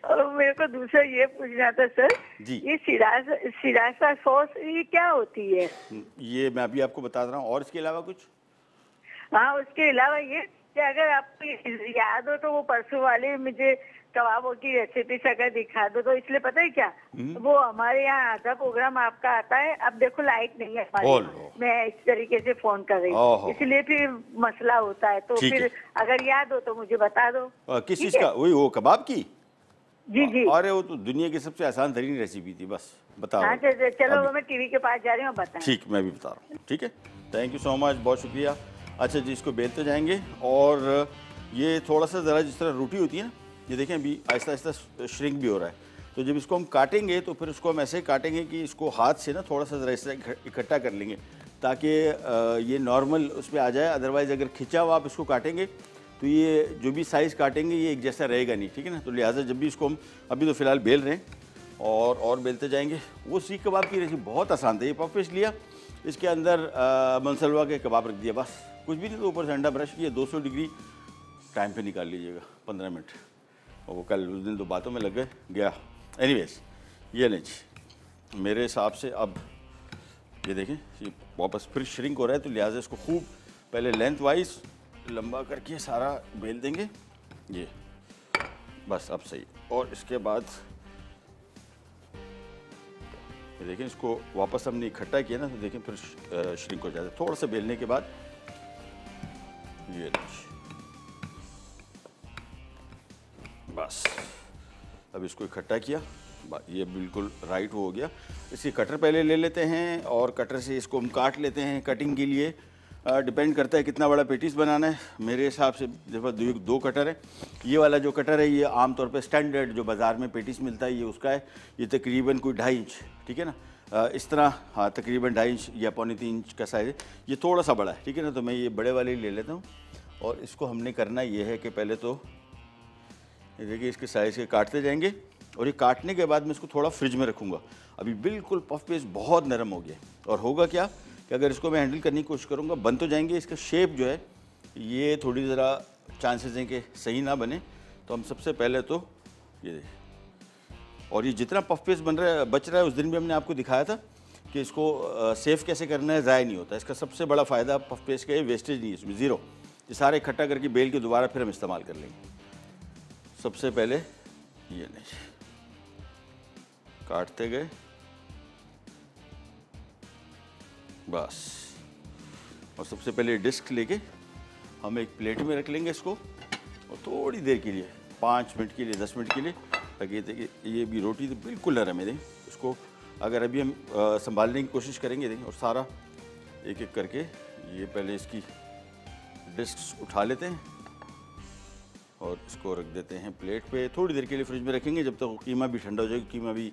और मेरे को दूसरा ये पूछना था सर जी, ये सिरासा सॉस ये क्या होती है? ये मैं अभी आपको बता रहा हूँ। और इसके अलावा कुछ? हाँ, उसके अलावा ये कि अगर आपको याद हो तो वो परसों वाले मुझे कबाबों की रेसिपी अगर दिखा दो तो, इसलिए पता है क्या, वो हमारे यहाँ आधा प्रोग्राम आपका आता है। अब देखो लाइट नहीं है हमारे, मैं इस तरीके से फोन कर रही हूँ, इसलिए फिर मसला होता है। तो फिर अगर याद हो तो मुझे बता दो। किस चीज का? वही वो कबाब की? जी। अरे वो तो दुनिया की सबसे आसान तरीन रेसिपी थी, बस बता। हाँ, चलो मैं टीवी के पास जा रही हूँ, बता। ठीक, मैं भी बता रहा हूँ। ठीक है, थैंक यू सो मच, बहुत शुक्रिया। अच्छा जी, इसको बेलते जाएंगे और ये थोड़ा सा ज़रा जिस तरह रोटी होती है ना, ये देखें अभी आहिस्ता आहिस्ता श्रिंक भी हो रहा है। तो जब इसको हम काटेंगे तो फिर उसको हम ऐसे काटेंगे कि इसको हाथ से ना थोड़ा सा ज़रा इस तरह इकट्ठा कर लेंगे ताकि ये नॉर्मल उस पर आ जाए। अदरवाइज़ अगर खिंचा हुआ आप इसको काटेंगे तो ये जो भी साइज़ काटेंगे ये एक जैसा रहेगा नहीं, ठीक है ना। तो लिहाजा जब भी इसको हम अभी तो फ़िलहाल बेल रहे हैं और बेलते जाएंगे। वो सीख कबाब की रेसिपी बहुत आसान था। ये पफ पेस्ट लिया, इसके अंदर मनसलवा के कबाब रख दिया, बस कुछ भी नहीं। तो ऊपर से अंडा ब्रश किया, 200 डिग्री टाइम पे निकाल लीजिएगा 15 मिनट। और वो कल उस दिन तो बातों में लग गया। एनीवेज, ये नहीं मेरे हिसाब से। अब ये देखें ये वापस फिर श्रिंक हो रहा है, तो लिहाजा इसको खूब पहले लेंथ वाइज लंबा करके सारा बेल देंगे। ये बस अब सही। और इसके बाद ये देखें, इसको वापस हमने इकट्ठा किया ना, तो देखें फिर श्रिंक हो जाता है थोड़ा सा बेलने के बाद। ये बस अब इसको इकट्ठा किया, ये बिल्कुल राइट हो गया। इसकी कटर पहले ले लेते हैं और कटर से इसको हम काट लेते हैं। कटिंग के लिए डिपेंड करता है कितना बड़ा पेटीज बनाना है। मेरे हिसाब से देखो 2 कटर है। ये वाला जो कटर है ये आमतौर पे स्टैंडर्ड जो बाज़ार में पेटीज मिलता है ये उसका है। ये तकरीबन कोई 2.5 इंच, ठीक है ना। इस तरह, हाँ तकरीबन 2.5 इंच या 2.25 इंच का साइज़ है। ये थोड़ा सा बड़ा है, ठीक है ना, तो मैं ये बड़े वाले ही ले लेता हूँ। और इसको हमने करना ये है कि पहले तो ये देखिए इसके साइज़ के काटते जाएंगे, और ये काटने के बाद मैं इसको थोड़ा फ्रिज में रखूँगा। अभी बिल्कुल पफ पेस्ट बहुत नरम हो गया, और होगा क्या कि अगर इसको मैं हैंडल करने की कोशिश करूँगा बन तो जाएंगे, इसका शेप जो है ये थोड़ी ज़रा चांसेस हैं कि सही ना बने। तो हम सबसे पहले तो ये देखिए, और ये जितना पफ पेस्ट बन रहा है बच रहा है, उस दिन भी हमने आपको दिखाया था कि इसको सेफ़ कैसे करना है, ज़ाया नहीं होता। इसका सबसे बड़ा फ़ायदा पफ पेस्ट का है, वेस्टेज नहीं है इसमें, ज़ीरो। ये सारे इकट्ठा करके बेल के दोबारा फिर हम इस्तेमाल कर लेंगे। सबसे पहले ये नहीं, काटते गए बस, और सबसे पहले डिस्क लेके हम एक प्लेट में रख लेंगे इसको, और थोड़ी देर के लिए 5 मिनट के लिए 10 मिनट के लिए, ताकि देखिए ये भी रोटी तो बिल्कुल नरम है। देखिए इसको अगर अभी हम संभालने की कोशिश करेंगे, देखिए, और सारा एक एक करके ये पहले इसकी डिस्क उठा लेते हैं और इसको रख देते हैं प्लेट पे। थोड़ी देर के लिए फ्रिज में रखेंगे जब तक तो कीमा भी ठंडा हो जाएगा। कीमा भी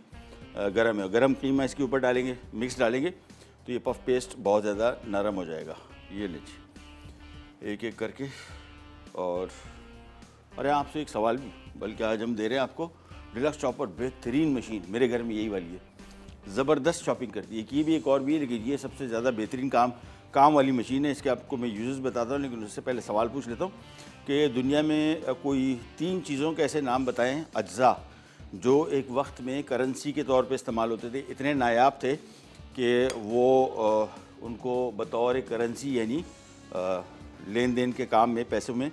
गर्म है, गर्म कीमा इसके ऊपर डालेंगे, मिक्स डालेंगे तो ये पफ पेस्ट बहुत ज़्यादा नरम हो जाएगा। ये लीजिए एक एक करके। और अरे आपसे एक सवाल भी, बल्कि आज हम दे रहे हैं आपको डिलक्स चॉपर, बेहतरीन मशीन, मेरे घर में यही वाली है, ज़बरदस्त चॉपिंग करती है। ये भी एक और भी है, लेकिन ये सबसे ज़्यादा बेहतरीन काम वाली मशीन है। इसके आपको मैं यूज़ बताता हूँ, लेकिन उससे पहले सवाल पूछ लेता हूँ कि दुनिया में कोई 3 चीज़ों के ऐसे नाम बताएं, अज्जा, जो एक वक्त में करेंसी के तौर पे इस्तेमाल होते थे, इतने नायाब थे कि वो उनको बतौर करेंसी यानी लेन देन के काम में, पैसों में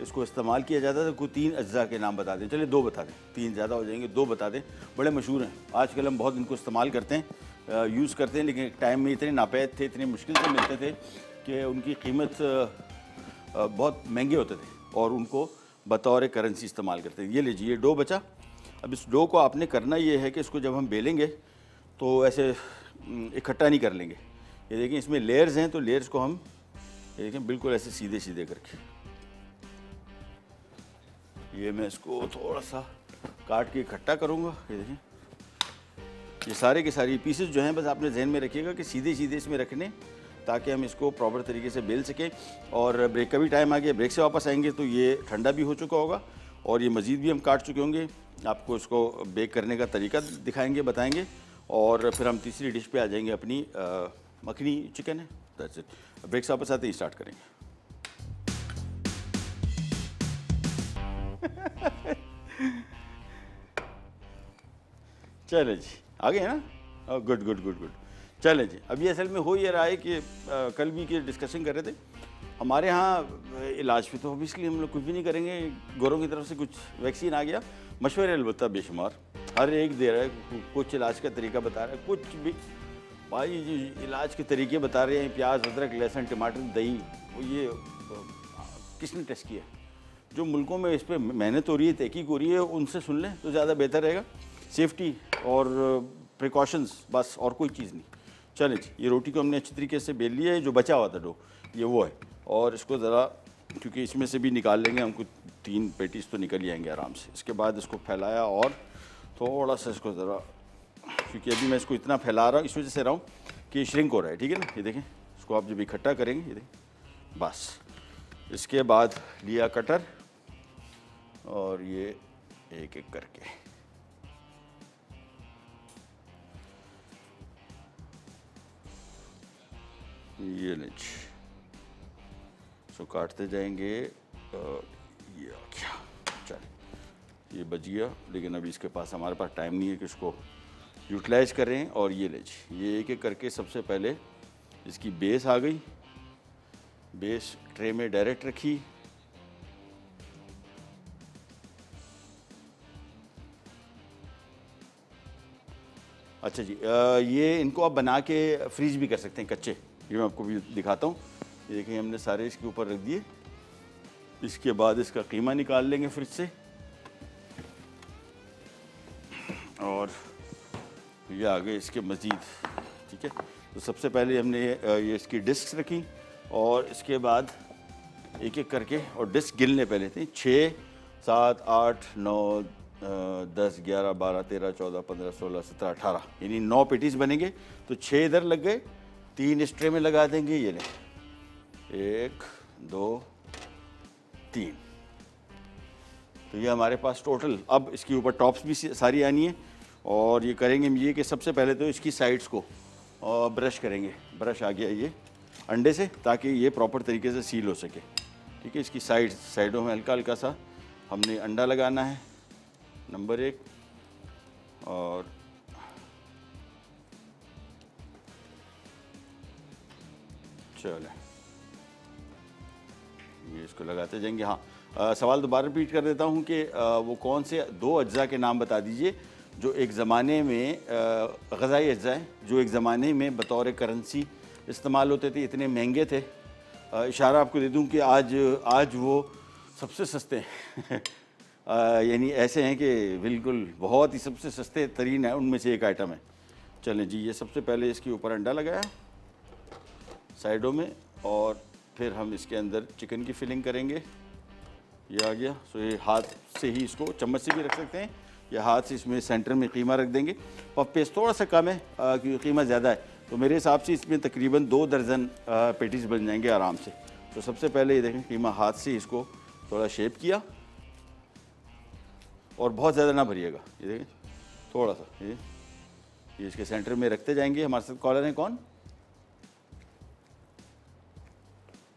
इसको इस्तेमाल किया जाता था। कोई 3 अज्जा के नाम बता दें, चलिए 2 बता दें, 3 ज़्यादा हो जाएंगे, 2 बता दें। बड़े मशहूर हैं, आजकल हम बहुत इनको इस्तेमाल करते हैं, यूज़ करते हैं, लेकिन टाइम में इतने नापैद थे, इतने मुश्किल से मिलते थे कि उनकी कीमत बहुत महंगे होते थे, और उनको बतौर करेंसी इस्तेमाल करते थे। ये लीजिए, ये डो बचा। अब इस डो को आपने करना ये है कि इसको जब हम बेलेंगे तो ऐसे इकट्ठा नहीं कर लेंगे। ये देखें इसमें लेयर्स हैं, तो लेयर्स को हम ये देखें बिल्कुल ऐसे सीधे सीधे करके, ये मैं इसको थोड़ा सा काट के इकट्ठा करूँगा। ये देखें, ये सारे के सारे पीसेस जो हैं, बस आपने जहन में रखिएगा कि सीधे सीधे इसमें रखने, ताकि हम इसको प्रॉपर तरीके से बेल सकें। और ब्रेक का भी टाइम आ गया, ब्रेक से वापस आएंगे तो ये ठंडा भी हो चुका होगा, और ये मज़ीद भी हम काट चुके होंगे। आपको इसको बेक करने का तरीका दिखाएंगे, बताएंगे, और फिर हम तीसरी डिश पे आ जाएंगे अपनी मखनी चिकन है, दैट्स इट। ब्रेक से वापस आते ही स्टार्ट करेंगे। चले जी, आ गए ना, गुड गुड गुड गुड। चले जी, अभी असल में हो ये रहा है कि कल भी की डिस्कशन कर रहे थे हमारे यहाँ इलाज पे, तो ऑब्वियसली हम लोग कुछ भी नहीं करेंगे। गोरों की तरफ से कुछ वैक्सीन आ गया, मशवरे अलबत्ता बेशुमार, हर एक दे रहा है, कुछ इलाज का तरीका बता रहा है, कुछ भी भाई जो इलाज के तरीके बता रहे हैं, प्याज, अदरक, लहसुन, टमाटर, दही, ये किसने टेस्ट किया? जो मुल्कों में इस पर मेहनत हो रही है, तहकीक हो रही है, उनसे सुन लें तो ज़्यादा बेहतर रहेगा। सेफ्टी और प्रिकॉशंस, बस, और कोई चीज़ नहीं। चलें जी, ये रोटी को हमने अच्छी तरीके से बेल लिया है, जो बचा हुआ था डो ये वो है, और इसको ज़रा, क्योंकि इसमें से भी निकाल लेंगे हमको 3 पेटीज तो निकल ही आएंगे आराम से। इसके बाद इसको फैलाया, और थोड़ा सा इसको ज़रा, क्योंकि अभी मैं इसको इतना फैला रहा हूँ इस वजह से रहा हूँ कि श्रिंक हो रहा है, ठीक है ना। ये देखें, इसको आप जब इकट्ठा करेंगे, ये देखें, बस। इसके बाद लिया कटर, और ये एक एक करके ये लीजिए, इसको काटते जाएंगे। ये आ गया, चल ये बच गया, लेकिन अभी इसके पास, हमारे पास टाइम नहीं है कि इसको यूटिलाइज करें। और ये लीजिए, ये एक एक करके सबसे पहले इसकी बेस आ गई, बेस ट्रे में डायरेक्ट रखी, अच्छा जी। ये इनको आप बना के फ्रीज भी कर सकते हैं कच्चे, ये मैं आपको भी दिखाता हूँ। ये देखिए, हमने सारे इसके ऊपर रख दिए। इसके बाद इसका कीमा निकाल लेंगे फ्रिज से, और ये आगे इसके मज़ीद, ठीक है। तो सबसे पहले हमने ये इसकी डिस्क रखी, और इसके बाद एक एक करके, और डिस्क गिनने पहले थे 6, 7, 8, 9, 10, 11, 12, 13, 14, 15, 16, 17, 18 यानी 9 पेटीज बनेंगे। तो 6 इधर लग गए, 3 इस ट्रे में लगा देंगे। ये लें, 1, 2, 3। तो ये हमारे पास टोटल। अब इसके ऊपर टॉप्स भी सारी आनी है और ये करेंगे हम ये कि सबसे पहले तो इसकी साइड्स को ब्रश करेंगे। ब्रश आ गया ये अंडे से, ताकि ये प्रॉपर तरीके से सील हो सके। ठीक है, इसकी साइडों में हल्का हल्का सा हमने अंडा लगाना है, नंबर 1। और चलो ये इसको लगाते जाएंगे। हाँ, सवाल दोबारा रिपीट कर देता हूँ कि वो कौन से 2 अज्जा के नाम बता दीजिए जो एक ज़माने में ग़ज़ाई अज्जा हैं, जो एक ज़माने में बतौर करेंसी इस्तेमाल होते थे, इतने महंगे थे। इशारा आपको दे दूँ कि आज वो सबसे सस्ते हैं यानी ऐसे हैं कि बिल्कुल बहुत ही सबसे सस्ते तरीन है, उनमें से एक आइटम है। चलें जी, ये सबसे पहले इसके ऊपर अंडा लगाया साइडों में, और फिर हम इसके अंदर चिकन की फिलिंग करेंगे। ये आ गया। सो ये हाथ से ही, इसको चम्मच से भी रख सकते हैं या हाथ से इसमें सेंटर में कीमा रख देंगे। पफ पेस्ट थोड़ा सा कम है क्योंकि कीमा ज़्यादा है, तो मेरे हिसाब से इसमें तकरीबन 2 दर्जन पेटीज बन जाएंगे आराम से। तो सबसे पहले ये देखें, कीमा हाथ से इसको थोड़ा शेप किया, और बहुत ज़्यादा ना भरिएगा। ये देखें थोड़ा सा, ये इसके सेंटर में रखते जाएंगे। हमारे साथ कॉलर हैं, कौन?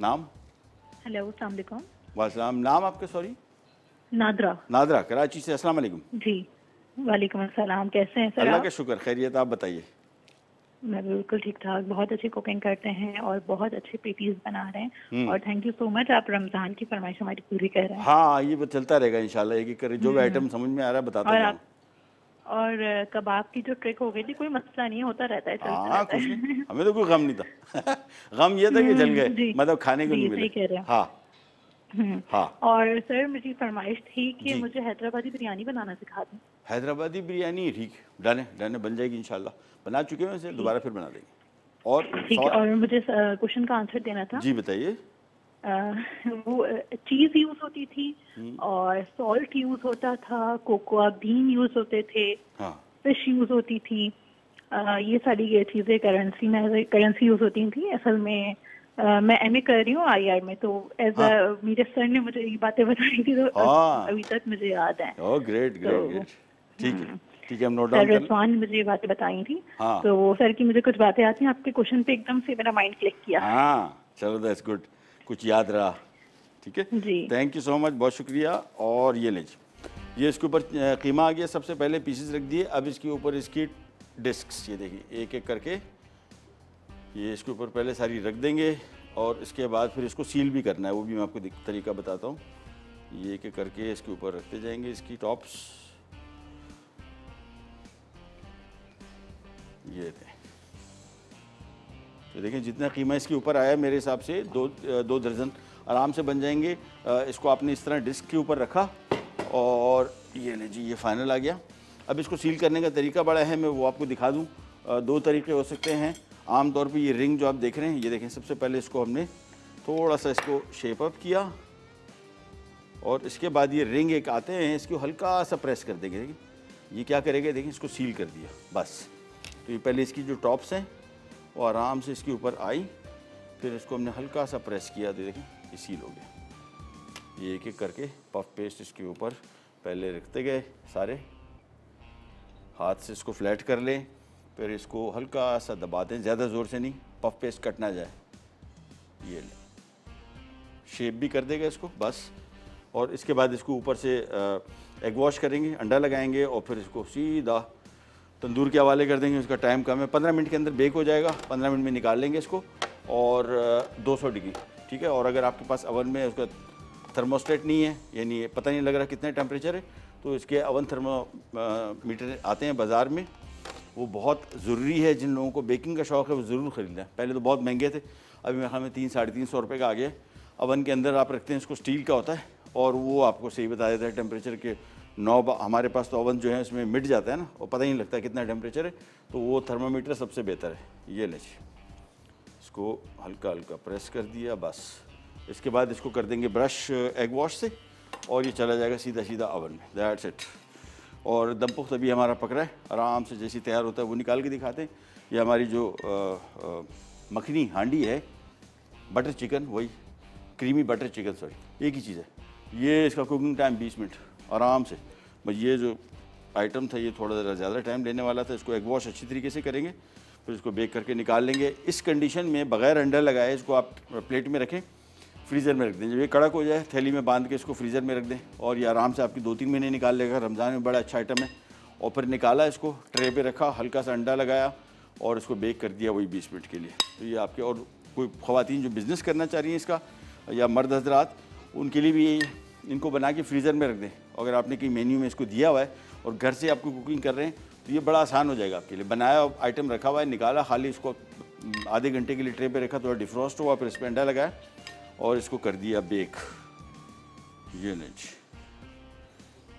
नाम? हेलो, अस्सलाम वालेकुम। वालेकुम। नाम आपका? सॉरी। नादरा। नादरा, कराची से। अस्सलाम वालेकुम। जी, वालेकुम अस्सलाम। कैसे हैं सर? अल्लाह का शुक्र, खैरियत। आप बताइए। मैं बिल्कुल ठीक ठाक। बहुत अच्छी कुकिंग करते हैं और बहुत अच्छे पेटीज बना रहे हैं, और थैंक यू सो मच। आप रमज़ान की फरमाइश हमारी पूरी कर रहे हैं। हाँ, ये चलता रहेगा इंशाल्लाह। एक एक कर जो भी आइटम समझ में आ रहा है बताता जाऊँ। और कबाब की जो ट्रिक हो गई थी, कोई मसला नहीं है, होता रहता है, चलता रहता कुछ है। नहीं, हमें तो कोई गम नहीं था गम ये था कि जल गए, मतलब खाने को नहीं मिले। हाँ हाँ। और सर, मेरी फरमाइश थी कि मुझे हैदराबादी बिरयानी बनाना सिखा दें। हैदराबादी बिरयानी? ठीक, डन बन जाएगी इंशाल्लाह। बना चुके हैं वैसे, दोबारा फिर बना देंगे। और ठीक है। और मुझे क्वेश्चन का आंसर देना था। जी बताइए। वो चीज यूज होती थी और सॉल्ट यूज होता था, कोकोआ बीन यूज होते थे, फिश यूज होती थी। ये सारी ये चीजें करेंसी यूज होती थी। असल में मैं एमए कर रही हूँ IIR में, तो मेरे सर ने मुझे ये बातें बताई थी, तो अभी तक मुझे याद है। Oh great great great. ठीक है, हम नोट डाउन कर। रिजवान ने मुझे ये बातें बताई थी, तो वो सर की मुझे कुछ बातें आती हैं। आपके क्वेश्चन पे एकदम से मेरा माइंड क्लिक किया। हाँ चलो, दैट्स गुड, कुछ याद रहा। ठीक है जी, थैंक यू सो मच, बहुत शुक्रिया। और ये लीजिए, ये इसके ऊपर कीमा आ गया। सबसे पहले पीसेस रख दिए। अब इसके ऊपर इसकी डिस्क्स, ये देखिए एक एक करके ये इसके ऊपर पहले सारी रख देंगे, और इसके बाद फिर इसको सील भी करना है। वो भी मैं आपको तरीका बताता हूँ। ये एक एक करके इसके ऊपर रखते जाएंगे, इसकी टॉप्स। ये दें, तो देखें जितना कीमा इसके ऊपर आया मेरे हिसाब से 2 दर्जन आराम से बन जाएंगे। इसको आपने इस तरह डिस्क के ऊपर रखा, और ये ले जी, ये फाइनल आ गया। अब इसको सील करने का तरीका बड़ा है, मैं वो आपको दिखा दूँ। 2 तरीके हो सकते हैं। आम तौर पे ये रिंग जो आप देख रहे हैं, ये देखें, सबसे पहले इसको हमने थोड़ा सा इसको शेप अप किया, और इसके बाद ये रिंग एक आते हैं, इसको हल्का सा प्रेस कर देंगे। देखिए ये क्या करेगा, देखिए इसको सील कर दिया बस। तो ये पहले इसकी जो टॉप्स हैं वो आराम से इसके ऊपर आई, फिर इसको हमने हल्का सा प्रेस किया, तो देखें ये सील हो गया। ये एक एक करके पफ पेस्ट इसके ऊपर पहले रखते गए सारे, हाथ से इसको फ्लैट कर लें, फिर इसको हल्का सा दबा दें, ज़्यादा ज़ोर से नहीं, पफ पेस्ट कट ना जाए। ये ले, शेप भी कर देगा इसको बस। और इसके बाद इसको ऊपर से एग वॉश करेंगे, अंडा लगाएंगे, और फिर इसको सीधा तंदूर के हवाले कर देंगे। उसका टाइम कम है, 15 मिनट के अंदर बेक हो जाएगा। 15 मिनट में निकाल लेंगे इसको, और 200 डिग्री। ठीक है। और अगर आपके पास ओवन में उसका थर्मोस्टेट नहीं है, यानी पता नहीं लग रहा कितने टेम्परेचर है, तो इसके ओवन थर्मोमीटर आते हैं बाज़ार में। वो बहुत ज़रूरी है, जिन लोगों को बेकिंग का शौक़ है वो ज़रूर ख़रीदना है। पहले तो बहुत महंगे थे, अभी मेरे ख्याल में 300-350 रुपये का आ गया। ओवन के अंदर आप रखते हैं, इसको स्टील का होता है, और वो आपको सही बता देता है टेम्परेचर के नॉब। हमारे पास तो ओवन जो है उसमें मिट जाता है ना, और पता ही नहीं लगता कितना टेम्परेचर है, तो वो थर्मामीटर सबसे बेहतर है। ये लीजिए, इसको हल्का हल्का प्रेस कर दिया बस। इसके बाद इसको कर देंगे ब्रश एग वॉश से, और ये चला जाएगा सीधा सीधा ओवन में। That's it. और दम पुख्त अभी हमारा पक रहा है, आराम से जैसी तैयार होता है वो निकाल के दिखाते हैं। ये हमारी जो मखनी हांडी है, बटर चिकन, वही क्रीमी बटर चिकन, सॉरी एक ही चीज़ है। ये इसका कुकिंग टाइम 20 मिनट आराम से। बस ये जो आइटम था ये थोड़ा ज़्यादा टाइम लेने वाला था। इसको एग वॉश अच्छी तरीके से करेंगे, फिर इसको बेक करके निकाल लेंगे। इस कंडीशन में बग़ैर अंडा लगाए इसको आप प्लेट में रखें, फ्रीज़र में रख दें। जब ये कड़क हो जाए थैली में बांध के इसको फ्रीज़र में रख दें और ये आराम से आपकी 2-3 महीने निकाल लेगा। रमज़ान में बड़ा अच्छा आइटम है। और फिर निकाला, इसको ट्रे पे रखा, हल्का सा अंडा लगाया और इसको बेक कर दिया वही 20 मिनट के लिए। तो ये आपके, और कोई ख़वातीन जो बिज़नेस करना चाह रही हैं इसका, या मर्द हजरात, उनके लिए भी इनको बना के फ्रीज़र में रख दें। अगर आपने कहीं मेन्यू में इसको दिया हुआ है और घर से आपको कुकिंग कर रहे हैं तो ये बड़ा आसान हो जाएगा आपके लिए। बनाया आइटम रखा हुआ है, निकाला, खाली इसको आधे घंटे के लिए ट्रे पे रखा, थोड़ा डिफ्रॉस्ट हुआ, फिर इस पर अंडा लगाया और इसको कर दिया बेक। ये नहीं,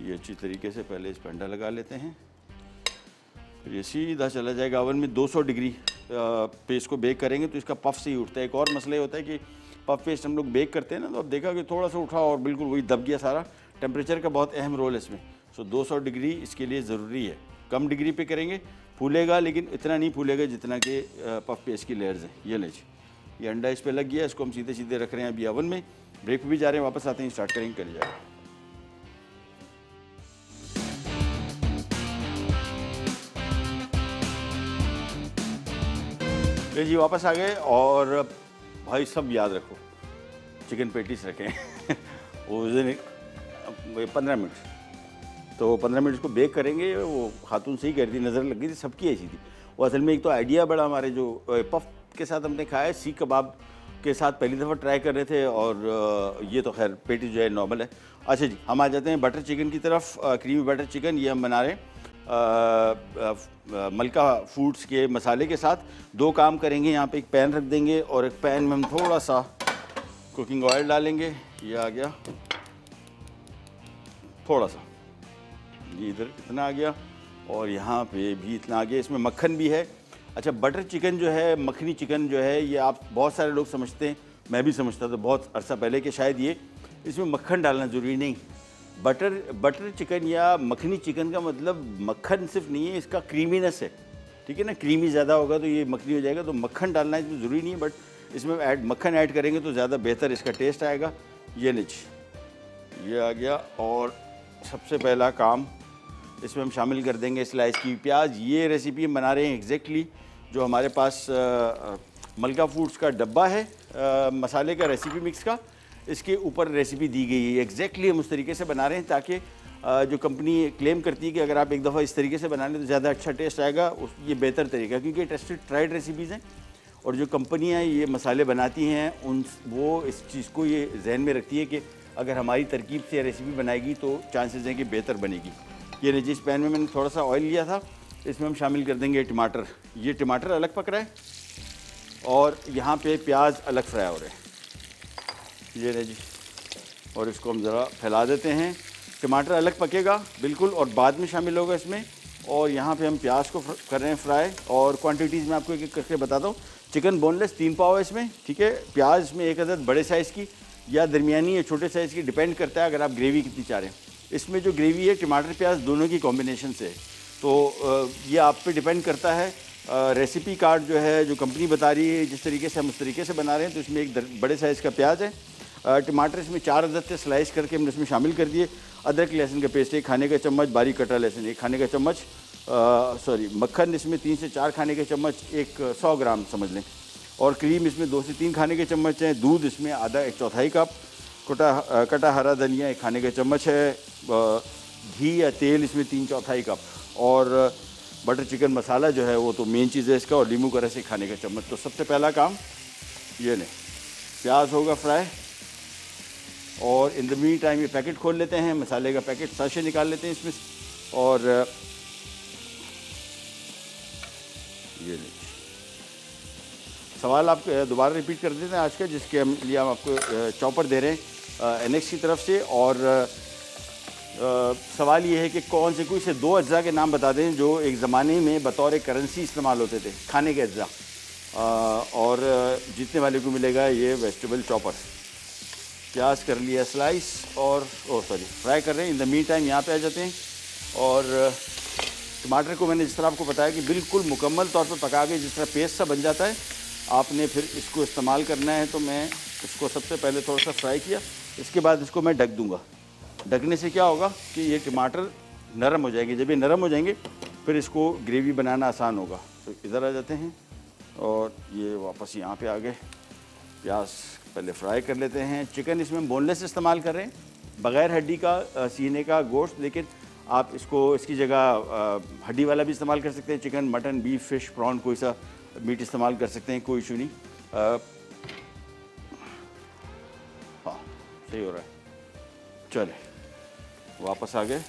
ये अच्छी तरीके से पहले इस पर अंडा लगा लेते हैं, फिर ये सीधा चला जाएगा ओवन में 200 डिग्री पे इसको बेक करेंगे तो इसका पफ से ही उठता है। एक और मसला ये होता है कि पफ पेस्ट हम लोग बेक करते हैं ना, तो अब देखा कि थोड़ा सा उठा और बिल्कुल वही दब गया सारा। टेम्परेचर का बहुत अहम रोल है इसमें। सो 200 डिग्री इसके लिए ज़रूरी है। कम डिग्री पे करेंगे फूलेगा, लेकिन इतना नहीं फूलेगा जितना कि पफ पेस्ट की लेयर्स हैं। ये लीजिए, ये अंडा इस पर लग गया, इसको हम सीधे सीधे रख रहे हैं अभी ओवन में। ब्रेक पे भी जा रहे हैं, वापस आते हैं, स्टार्ट करेंगे, कर जाएगा। जी वापस आ गए और भाई सब याद रखो, चिकन पेटीज रखें उस दिन 15 मिनट, तो 15 मिनट इसको बेक करेंगे। वो खातून से ही कह रही थी, नज़र लग गई थी, सबकी ऐसी थी। वो असल में एक तो आइडिया बड़ा, हमारे जो पफ के साथ हमने खाया है, सीख कबाब के साथ पहली दफ़ा ट्राई कर रहे थे, और ये तो खैर पेटी जो है नॉर्मल है। अच्छा जी, हम आ जाते हैं बटर चिकन की तरफ। क्रीमी बटर चिकन ये हम बना रहे हैं मलका फूड्स के मसाले के साथ। 2 काम करेंगे, यहाँ पे एक पैन रख देंगे और एक पैन में हम थोड़ा सा कुकिंग ऑयल डालेंगे। ये आ गया थोड़ा सा, ये इधर इतना आ गया और यहाँ पे भी इतना आ गया। इसमें मक्खन भी है। अच्छा, बटर चिकन जो है, मखनी चिकन जो है, ये आप बहुत सारे लोग समझते हैं, मैं भी समझता था बहुत अरसा पहले कि शायद ये इसमें मक्खन डालना ज़रूरी नहीं। बटर चिकन या मखनी चिकन का मतलब मक्खन सिर्फ नहीं है, इसका क्रीमीनेस है, ठीक है ना। क्रीमी ज़्यादा होगा तो ये मखनी हो जाएगा, तो मक्खन डालना इसमें ज़रूरी नहीं है, बट इसमें मक्खन ऐड करेंगे तो ज़्यादा बेहतर इसका टेस्ट आएगा। ये लीजिए, ये आ गया। और सबसे पहला काम इसमें हम शामिल कर देंगे स्लाइस की प्याज। ये रेसिपी हम बना रहे हैं एग्जैक्टली जो हमारे पास मलका फूड्स का डब्बा है मसाले का, रेसिपी मिक्स का, इसके ऊपर रेसिपी दी गई है। एग्जैक्टली हम उस तरीके से बना रहे हैं ताकि जो कंपनी क्लेम करती है कि अगर आप एक दफ़ा इस तरीके से बना लें तो ज़्यादा अच्छा टेस्ट आएगा, ये बेहतर तरीका है, क्योंकि टेस्टेड ट्राइड रेसिपीज़ हैं। और जो कंपनियां ये मसाले बनाती हैं वो इस चीज़ को ये जहन में रखती है कि अगर हमारी तरकीब से रेसिपी बनाएगी तो चांसेस हैं कि बेहतर बनेगी। ये लीजिए, इस पैन में मैंने थोड़ा सा ऑयल लिया था, इसमें हम शामिल कर देंगे टमाटर। ये टमाटर अलग पक रहा है और यहाँ पे प्याज अलग फ्राई हो रहे हैं। ये लीजिए, और इसको हम ज़रा फैला देते हैं। टमाटर अलग पकेगा बिल्कुल और बाद में शामिल होगा इसमें। और यहाँ पे हम प्याज को कर रहे हैं फ्राई, और क्वांटिटीज़ में आपको एक एक करके बताता हूँ। चिकन बोनलेस 3 पाव है इसमें, ठीक है। प्याज में 1 अदद बड़े साइज़ की या दरमियानी या छोटे साइज़ की, डिपेंड करता है अगर आप ग्रेवी कितनी चाह रहे हैं। इसमें जो ग्रेवी है टमाटर प्याज दोनों की कॉम्बिनेशन से है, तो ये आप पे डिपेंड करता है। रेसिपी कार्ड जो है, जो कंपनी बता रही है जिस तरीके से हम उस तरीके से बना रहे हैं। तो इसमें एक बड़े साइज़ का प्याज है। टमाटर इसमें 4 अदद से स्लाइस करके हमने इसमें शामिल कर दिए। अदरक लहसुन का पेस्ट 1 खाने का चम्मच, बारीक कटा लहसुन 1 खाने का चम्मच, मक्खन इसमें 3 से 4 खाने के चम्मच, 100 ग्राम समझ लें। और क्रीम इसमें 2 से 3 खाने के चम्मच हैं। दूध इसमें आधा 1/4 कप, कटा हरा धनिया 1 खाने का चम्मच है। घी या तेल इसमें 3/4 कप। और बटर चिकन मसाला जो है वो तो मेन चीज़ है इसका, और नींबू का रस 1 खाने का चम्मच। तो सबसे पहला काम ये लें, प्याज होगा फ्राई, और इन द मीन टाइम ये पैकेट खोल लेते हैं, मसाले का पैकेट साशे निकाल लेते हैं इसमें। और ये लीजिए, सवाल आप दोबारा रिपीट कर देते हैं आज का, जिसके लिए हम आपको चॉपर दे रहे हैं एनेक्स की तरफ से। और सवाल ये है कि कौन से कोई से 2 अज्जा के नाम बता दें जो एक ज़माने में बतौर करेंसी इस्तेमाल होते थे, खाने के अज्जा। और जीतने वाले को मिलेगा ये वेजिटेबल चॉपर। प्याज कर लिया स्लाइस, और फ्राई कर रहे हैं। इन द मीन टाइम यहाँ पे आ जाते हैं और टमाटर को मैंने जिस तरह आपको बताया कि बिल्कुल मुकम्मल तौर पर पका के जिस तरह पेस्ट सा बन जाता है, आपने फिर इसको इस्तेमाल करना है। तो मैं इसको सबसे पहले थोड़ा सा फ्राई किया, इसके बाद इसको मैं ढक दूँगा। ढकने से क्या होगा कि ये टमाटर नरम हो जाएंगे। जब ये नरम हो जाएंगे फिर इसको ग्रेवी बनाना आसान होगा। तो इधर आ जाते हैं और ये वापस यहाँ पे आ गए। प्याज पहले फ्राई कर लेते हैं। चिकन इसमें हम बोनलेस इस्तेमाल कर रहे हैं, बग़ैर हड्डी का, सीने का गोश्त, लेकिन आप इसको इसकी जगह हड्डी वाला भी इस्तेमाल कर सकते हैं। Chicken, mutton, beef, fish, prawn, कोई सा मीट इस्तेमाल कर सकते हैं, कोई इशू नहीं। हाँ सही हो रहा है। चले वापस आ गए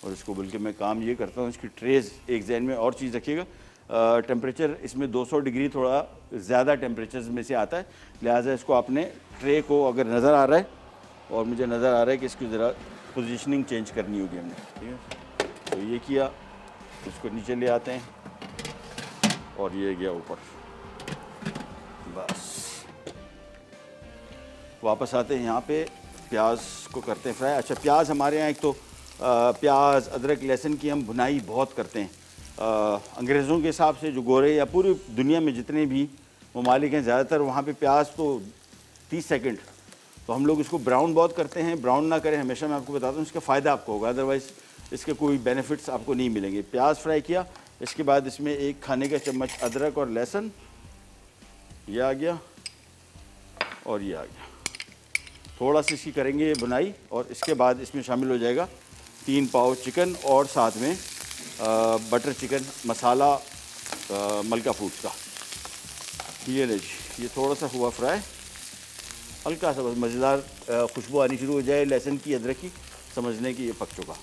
और इसको बल्कि मैं काम ये करता हूँ, इसकी ट्रेज एक जहन में और चीज़ रखिएगा, टेम्परेचर इसमें 200 डिग्री थोड़ा ज़्यादा टेम्परेचर में से आता है, लिहाजा इसको आपने ट्रे को अगर नज़र आ रहा है और मुझे नज़र आ रहा है कि इसकी ज़रा पोजीशनिंग चेंज करनी होगी हमने, ठीक है। तो ये किया, इसको नीचे ले आते हैं और ये गया ऊपर। बस वापस आते हैं यहाँ पे, प्याज को करते हैं फ्राई। अच्छा, प्याज हमारे यहाँ एक तो प्याज, अदरक, लहसुन की हम भुनाई बहुत करते हैं। अंग्रेज़ों के हिसाब से जो गोरे या पूरी दुनिया में जितने भी ममालिक हैं, ज़्यादातर वहाँ पे प्याज तो 30 सेकंड, तो हम लोग इसको ब्राउन बहुत करते हैं। ब्राउन ना करें हमेशा, मैं आपको बताता हूँ, इसका फ़ायदा आपको होगा, अदरवाइज़ इसके कोई बेनिफिट्स आपको नहीं मिलेंगे। प्याज फ्राई किया, इसके बाद इसमें 1 खाने का चम्मच अदरक और लहसुन, ये आ गया और ये आ गया। थोड़ा सा इसकी करेंगे बुनाई और इसके बाद इसमें शामिल हो जाएगा 3 पाव चिकन और साथ में बटर चिकन मसाला मलका फूड्स का। ये ले जी, ये थोड़ा सा हुआ फ्राई, हल्का सा बस मज़ेदार खुशबू आनी शुरू हो जाए लहसुन की, अदरक की, समझने की ये पक चुका।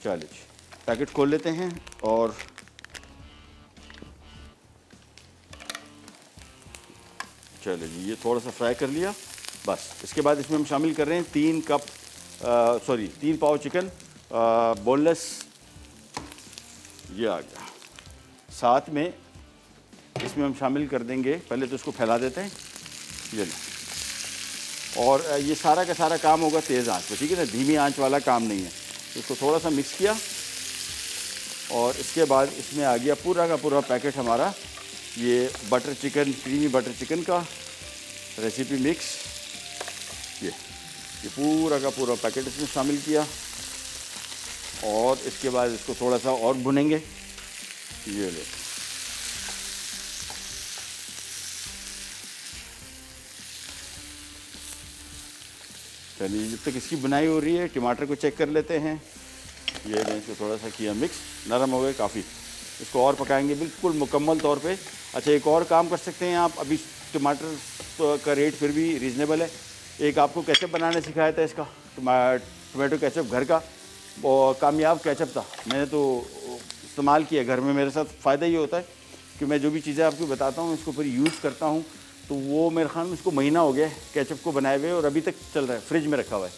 चलिए जी, पैकेट खोल लेते हैं और चलिए जी, ये थोड़ा सा फ्राई कर लिया। बस इसके बाद इसमें हम शामिल कर रहे हैं 3 पाव चिकन बोनलेस, ये आ गया। साथ में इसमें हम शामिल कर देंगे, पहले तो इसको फैला देते हैं, ये लो। और ये सारा का सारा काम होगा तेज़ आंच पे, ठीक है ना, धीमी आंच वाला काम नहीं है। इसको थोड़ा सा मिक्स किया और इसके बाद इसमें आ गया पूरा का पूरा पैकेट हमारा ये butter chicken, creamy butter chicken का रेसिपी मिक्स। ये पूरा का पूरा पैकेट इसमें शामिल किया और इसके बाद इसको थोड़ा सा और भुनेंगे। ये ले, चलिए जब तक इसकी बुनाई हो रही है टमाटर को चेक कर लेते हैं। ये मैंने इसको थोड़ा सा किया मिक्स, नरम हो गए काफ़ी, इसको और पकाएंगे बिल्कुल मुकम्मल तौर पे। अच्छा, एक और काम कर सकते हैं आप, अभी टमाटर का रेट फिर भी रीज़नेबल है। एक आपको केचप बनाना सिखाया था, इसका टोमेटो केचप, घर का और कामयाब केचप था, मैंने तो इस्तेमाल किया घर में। मेरे साथ फ़ायदा ये होता है कि मैं जो भी चीज़ें आपको बताता हूँ इसको फिर यूज़ करता हूँ, तो वो मेरे ख्याल में इसको महीना हो गया है केचप को बनाए हुए और अभी तक चल रहा है, फ्रिज में रखा हुआ है।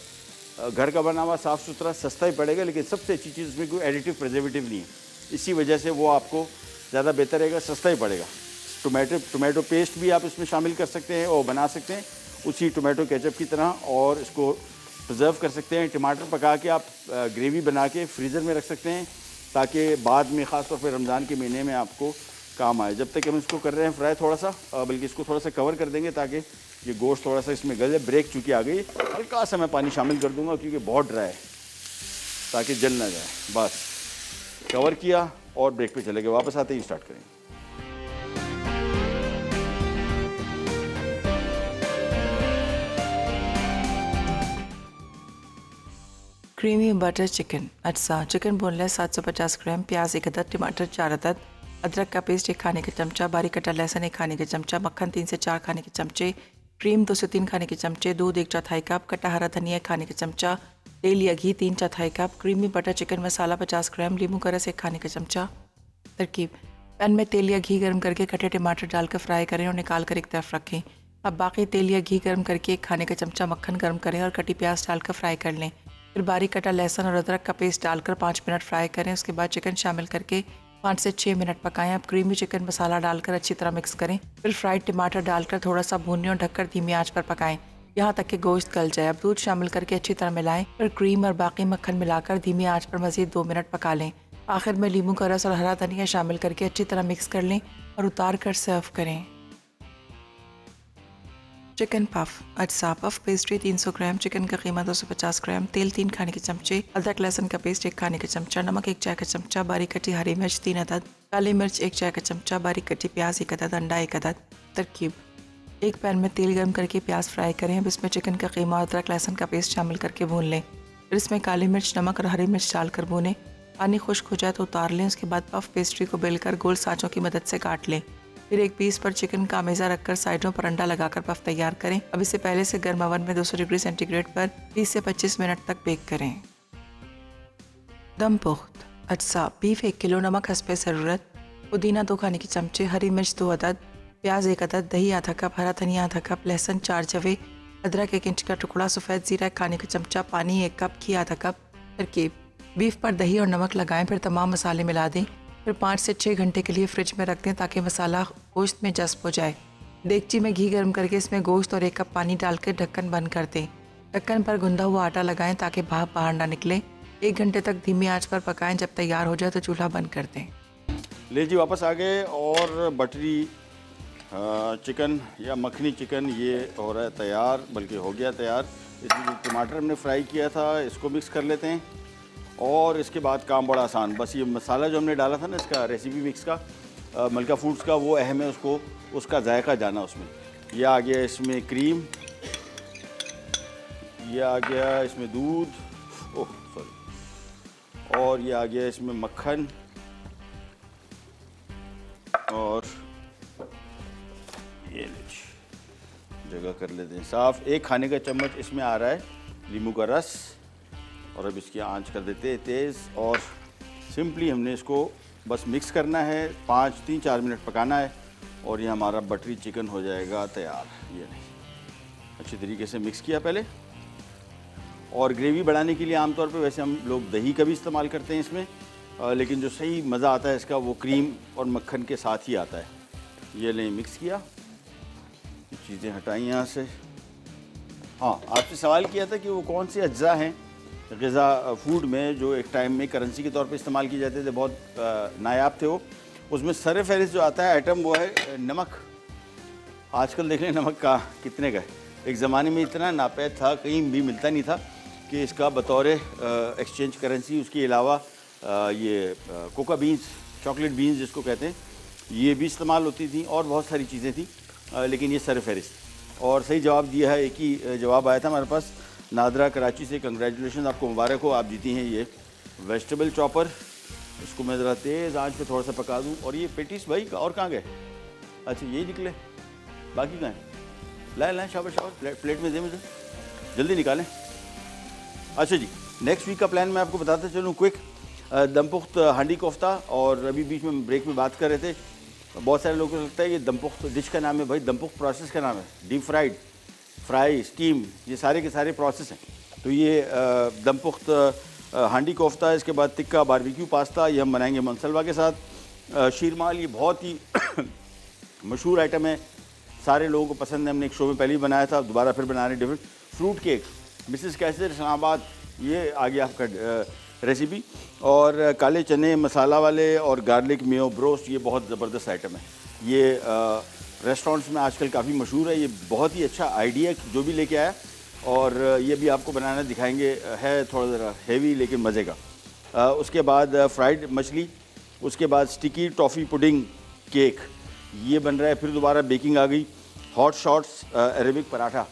घर का बना हुआ साफ़ सुथरा सस्ता ही पड़ेगा, लेकिन सबसे अच्छी चीज़ उसमें कोई एडिटिव प्रिजर्वेटिव नहीं है, इसी वजह से वो आपको ज़्यादा बेहतर रहेगा, सस्ता ही पड़ेगा। टोमेटो पेस्ट भी आप इसमें शामिल कर सकते हैं और बना सकते हैं उसी टोमेटो केचप की तरह, और इसको प्रिजर्व कर सकते हैं। टमाटर पका के आप ग्रेवी बना के फ्रीज़र में रख सकते हैं ताकि बाद में ख़ास तौर पे रमज़ान के महीने में आपको काम आए। जब तक हम इसको कर रहे हैं फ्राई थोड़ा सा, बल्कि इसको थोड़ा सा कवर कर देंगे ताकि ये गोश्त थोड़ा सा इसमें गले। ब्रेक चूँकि आ गई, हल्का सा मैं पानी शामिल कर दूँगा क्योंकि बहुत ड्राई है, ताकि जल ना जाए। बस कवर किया और ब्रेक पे चले गए, वापस आते ही स्टार्ट करेंगे। Creamy butter chicken. अच्छा, चिकन बोनलेस 750 ग्राम, प्याज 1 अदद, टमाटर 4 अदद, अदरक का पेस्ट 1 खाने का चमचा, बारीक कटा लहसुन 1 खाने का चमचा, मक्खन 3 से 4 खाने के चमचे, क्रीम 2 से 3 खाने के चमचे, दूध 1/4 कप, कटा हरा धनिया 1 खाने का चमचा, तेल या घी 3/4 कप, क्रीमी बटर चिकन मसाला 50 ग्राम, लींबू का रस 1 खाने का चमचा। तरकीब: पैन में तेल या घी गर्म करके कटे टमाटर डालकर फ्राई करें और निकाल कर एक तरफ रखें। अब बाकी तेल या घी गर्म करके 1 खाने का चमचा मक्खन गर्म करें और कटी प्याज डालकर फ्राई कर लें। फिर बारीक कटा लहसुन और अदरक का पेस्ट डालकर 5 मिनट फ्राई करें। उसके बाद चिकन शामिल करके 5 से 6 मिनट पकाएं। अब क्रीमी चिकन मसाला डालकर अच्छी तरह मिक्स करें। फिर फ्राइड टमाटर डालकर थोड़ा सा भूनें और ढककर धीमी आंच पर पकाएं। यहाँ तक कि गोश्त गल जाए। अब दूध शामिल करके अच्छी तरह मिलाएं, फिर क्रीम और बाकी मक्खन मिलाकर धीमी आंच पर मज़ीद 2 मिनट पका लें। आखिर में नींबू का रस और हरा धनिया शामिल करके अच्छी तरह मिक्स कर लें और उतार कर सर्व करें। Chicken puff. अज्जा पफ पेस्ट्री 300 ग्राम, चिकन का कीमा 250 ग्राम, तेल 3 खाने के चमचे, अदरक लहसुन का पेस्ट 1 खाने का चमचा, नमक 1 चाय का चमचा, बारीक कटी हरी मिर्च 3 अदद, काली मिर्च 1 चाय का चमचा, बारीक कटी प्याज 1 अदद, अंडा 1 अदद। तरकीब: एक पैन में तेल गर्म करके प्याज फ्राई करें। अब इसमें चिकन का कीमा और अदरक लहसुन का पेस्ट शामिल करके भून लें। फिर इसमें काली मिर्च, नमक और हरी मिर्च डालकर भूनें। पानी खुश्क हो जाए तो उतार लें। उसके बाद पफ पेस्ट्री को बेलकर गोल साँचों की मदद से काट लें। फिर एक पीस पर चिकन का मेज़ा रखकर साइडों पर अंडा लगाकर पफ तैयार करें। अब इसे पहले से गर्म ओवन में 200 डिग्री सेंटीग्रेड पर 20 से 25 मिनट तक बेक करें। दम पुख्त। अज्जा: बीफ 1 किलो, नमक हस्बे ज़रूरत, पुदीना 2 खाने के चमचे, हरी मिर्च 2 अदद, प्याज 1 अदद, दही आधा कप, हरा धनिया आधा कप, लहसुन 4 जवे, अदरक 1 इंच का टुकड़ा, सफ़ेद ज़ीरा 1 खाने का चमचा, पानी 1 कप, घी आधा कप। तरकीब: बीफ पर दही और नमक लगाएं, फिर तमाम मसाले मिला दें। फिर 5 से 6 घंटे के लिए फ्रिज में रख दें ताकि मसाला गोश्त में जज़्ब हो जाए। देगची में घी गर्म करके इसमें गोश्त और 1 कप पानी डालकर ढक्कन बंद कर दें। ढक्कन पर गुंदा हुआ आटा लगाएं ताकि भाप बाहर ना निकले। 1 घंटे तक धीमी आंच पर पकाएं। जब तैयार हो जाए तो चूल्हा बंद कर दें। ले जी, वापस आ गए और बटरी चिकन या मखनी चिकन ये हो रहा है तैयार, बल्कि हो गया तैयार। इसमें जो टमाटर हमने फ्राई किया था इसको मिक्स कर लेते हैं और इसके बाद काम बड़ा आसान। बस ये मसाला जो हमने डाला था ना, इसका रेसिपी मिक्स का, मलका फूड्स का, वो अहम है, उसको उसका जायका जाना उसमें। ये आ गया इसमें क्रीम, ये आ गया इसमें दूध, ओह सॉरी, और ये आ गया इसमें मक्खन, और ये जगह कर लेते हैं साफ़। 1 खाने का चम्मच इसमें आ रहा है नींबू का रस, और अब इसकी आंच कर देते हैं तेज़, और सिंपली हमने इसको बस मिक्स करना है, 3-4 मिनट पकाना है, और ये हमारा बटरी चिकन हो जाएगा तैयार। ये नहीं, अच्छी तरीके से मिक्स किया पहले। और ग्रेवी बढ़ाने के लिए आमतौर पे वैसे हम लोग दही का भी इस्तेमाल करते हैं इसमें, लेकिन जो सही मज़ा आता है इसका वो क्रीम और मक्खन के साथ ही आता है। ये लें, मिक्स किया, चीज़ें हटाई यहाँ से। हाँ, आपसे सवाल किया था कि वो कौन से अज्जा हैं ग़िज़ा फूड में जो एक टाइम में करेंसी के तौर पे इस्तेमाल किए जाते थे, बहुत नायाब थे वो। उसमें सर फहरिस्त जो आता है आइटम वो है नमक। आजकल देख लें नमक का कितने का है। एक ज़माने में इतना नापैद था, कहीं भी मिलता नहीं था कि इसका बतौर एक्सचेंज करेंसी, उसके अलावा ये कोका बीन्स, चॉकलेट बीन्स जिसको कहते हैं, ये भी इस्तेमाल होती थी, और बहुत सारी चीज़ें थी, लेकिन ये सर फहरिस्त। और सही जवाब दिया है, एक ही जवाब आया था हमारे पास नादरा कराची से। कंग्रेचुलेशन, आपको मुबारक हो, आप जीती हैं ये वेजिटेबल चॉपर। इसको मैं ज़रा तेज़ आंच पे थोड़ा सा पका दूं। और ये पेटिस भाई और कहाँ गए? अच्छा, यही निकले, बाकी कहाँ हैं? लाए शाबाश शाबाश, प्लेट में दे मुझे, जल्दी निकालें। अच्छा जी, नेक्स्ट वीक का प्लान मैं आपको बताता चलूँ क्विक। दमपुख्त हांडी कोफ्ता, और अभी बीच में ब्रेक में बात कर रहे थे, बहुत सारे लोगों को लगता है कि दमपुख्त डिश का नाम है। भाई, दमपुख्त प्रोसेस का नाम है। डीप फ्राइड, फ्राई, स्टीम, ये सारे के सारे प्रोसेस हैं। तो ये दमपुख्त हांडी कोफ्ता, इसके बाद टिक्का बारबेक्यू पास्ता, ये हम बनाएंगे मनसलवा के साथ। शीरमाल, ये बहुत ही मशहूर आइटम है, सारे लोगों को पसंद है। हमने एक शो में पहले ही बनाया था, दोबारा फिर बना रहे हैं। डिफरेंट फ्रूट केक, मिसेस कैसर इस्लामाबाद, ये आ गया आपका रेसिपी। और काले चने मसाला वाले और गार्लिक मेयो ब्रोस्ट, ये बहुत ज़बरदस्त आइटम है। ये रेस्टोरेंट्स में आजकल काफ़ी मशहूर है। ये बहुत ही अच्छा आइडिया जो भी लेके आया, और ये भी आपको बनाना दिखाएंगे। है थोड़ा ज़रा हेवी लेकिन मज़े का। उसके बाद फ्राइड मछली, उसके बाद स्टिकी टॉफ़ी पुडिंग केक, ये बन रहा है। फिर दोबारा बेकिंग आ गई। हॉट शॉट्स अरेबिक पराठा,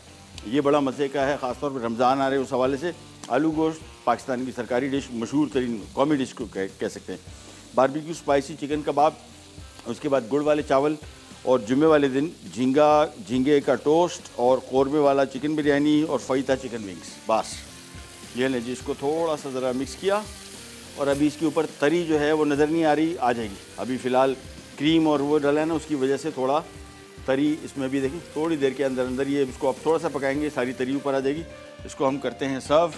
ये बड़ा मज़े का है, ख़ासतौर पर रमज़ान आ रहे हैं उस हवाले से। आलू गोश्त, पाकिस्तान की सरकारी डिश, मशहूर तरीन कॉमी डिश को कह सकते हैं। बारबेक्यू स्पाइसी चिकन कबाब, उसके बाद गुड़ वाले चावल, और जुम्मे वाले दिन झींगे का टोस्ट, और कौरमे वाला चिकन बिरयानी, और फ़ईता चिकन विंग्स। बस ये लें जी, इसको थोड़ा सा ज़रा मिक्स किया, और अभी इसके ऊपर तरी जो है वो नज़र नहीं आ रही, आ जाएगी। अभी फ़िलहाल क्रीम और वो डाला है ना, उसकी वजह से थोड़ा तरी इसमें भी देखिए, थोड़ी देर के अंदर अंदर ये इसको अब थोड़ा सा पकाएंगे, सारी तरी ऊपर आ जाएगी। इसको हम करते हैं सर्व।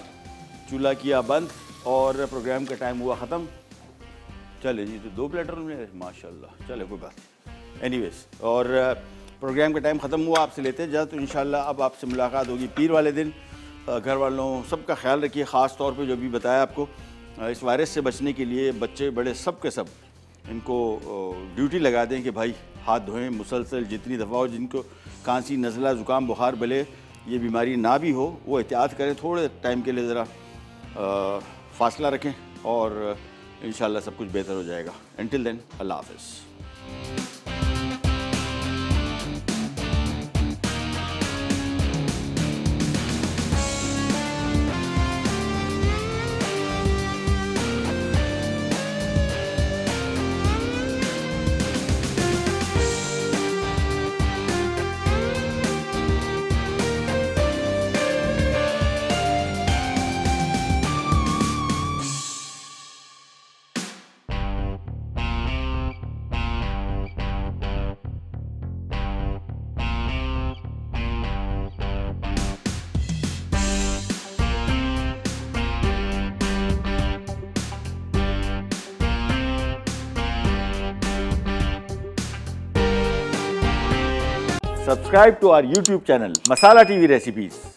चूल्हा किया बंद, और प्रोग्राम का टाइम हुआ ख़त्म। चले जी, तो 2 प्लेटर में माशाल्लाह, चले कोई बात। एनीवेज, और प्रोग्राम का टाइम ख़त्म हुआ, आपसे लेते हैं जा, तो इंशाल्लाह अब आपसे मुलाकात होगी पीर वाले दिन। घर वालों सबका ख्याल रखिए, ख़ास तौर पे जो भी बताया आपको, इस वायरस से बचने के लिए बच्चे बड़े सब के सब इनको ड्यूटी लगा दें कि भाई हाथ धोएं मुसलसल, जितनी दफ़ा हो, जिनको खांसी नज़ला ज़ुकाम बुखार भले ये बीमारी ना भी हो वो एहतियात करें, थोड़े टाइम के लिए ज़रा फासला रखें और इंशाल्लाह सब कुछ बेहतर हो जाएगा। अंटिल देन अल्लाह हाफ़िज़। Subscribe to our YouTube channel Masala TV Recipes.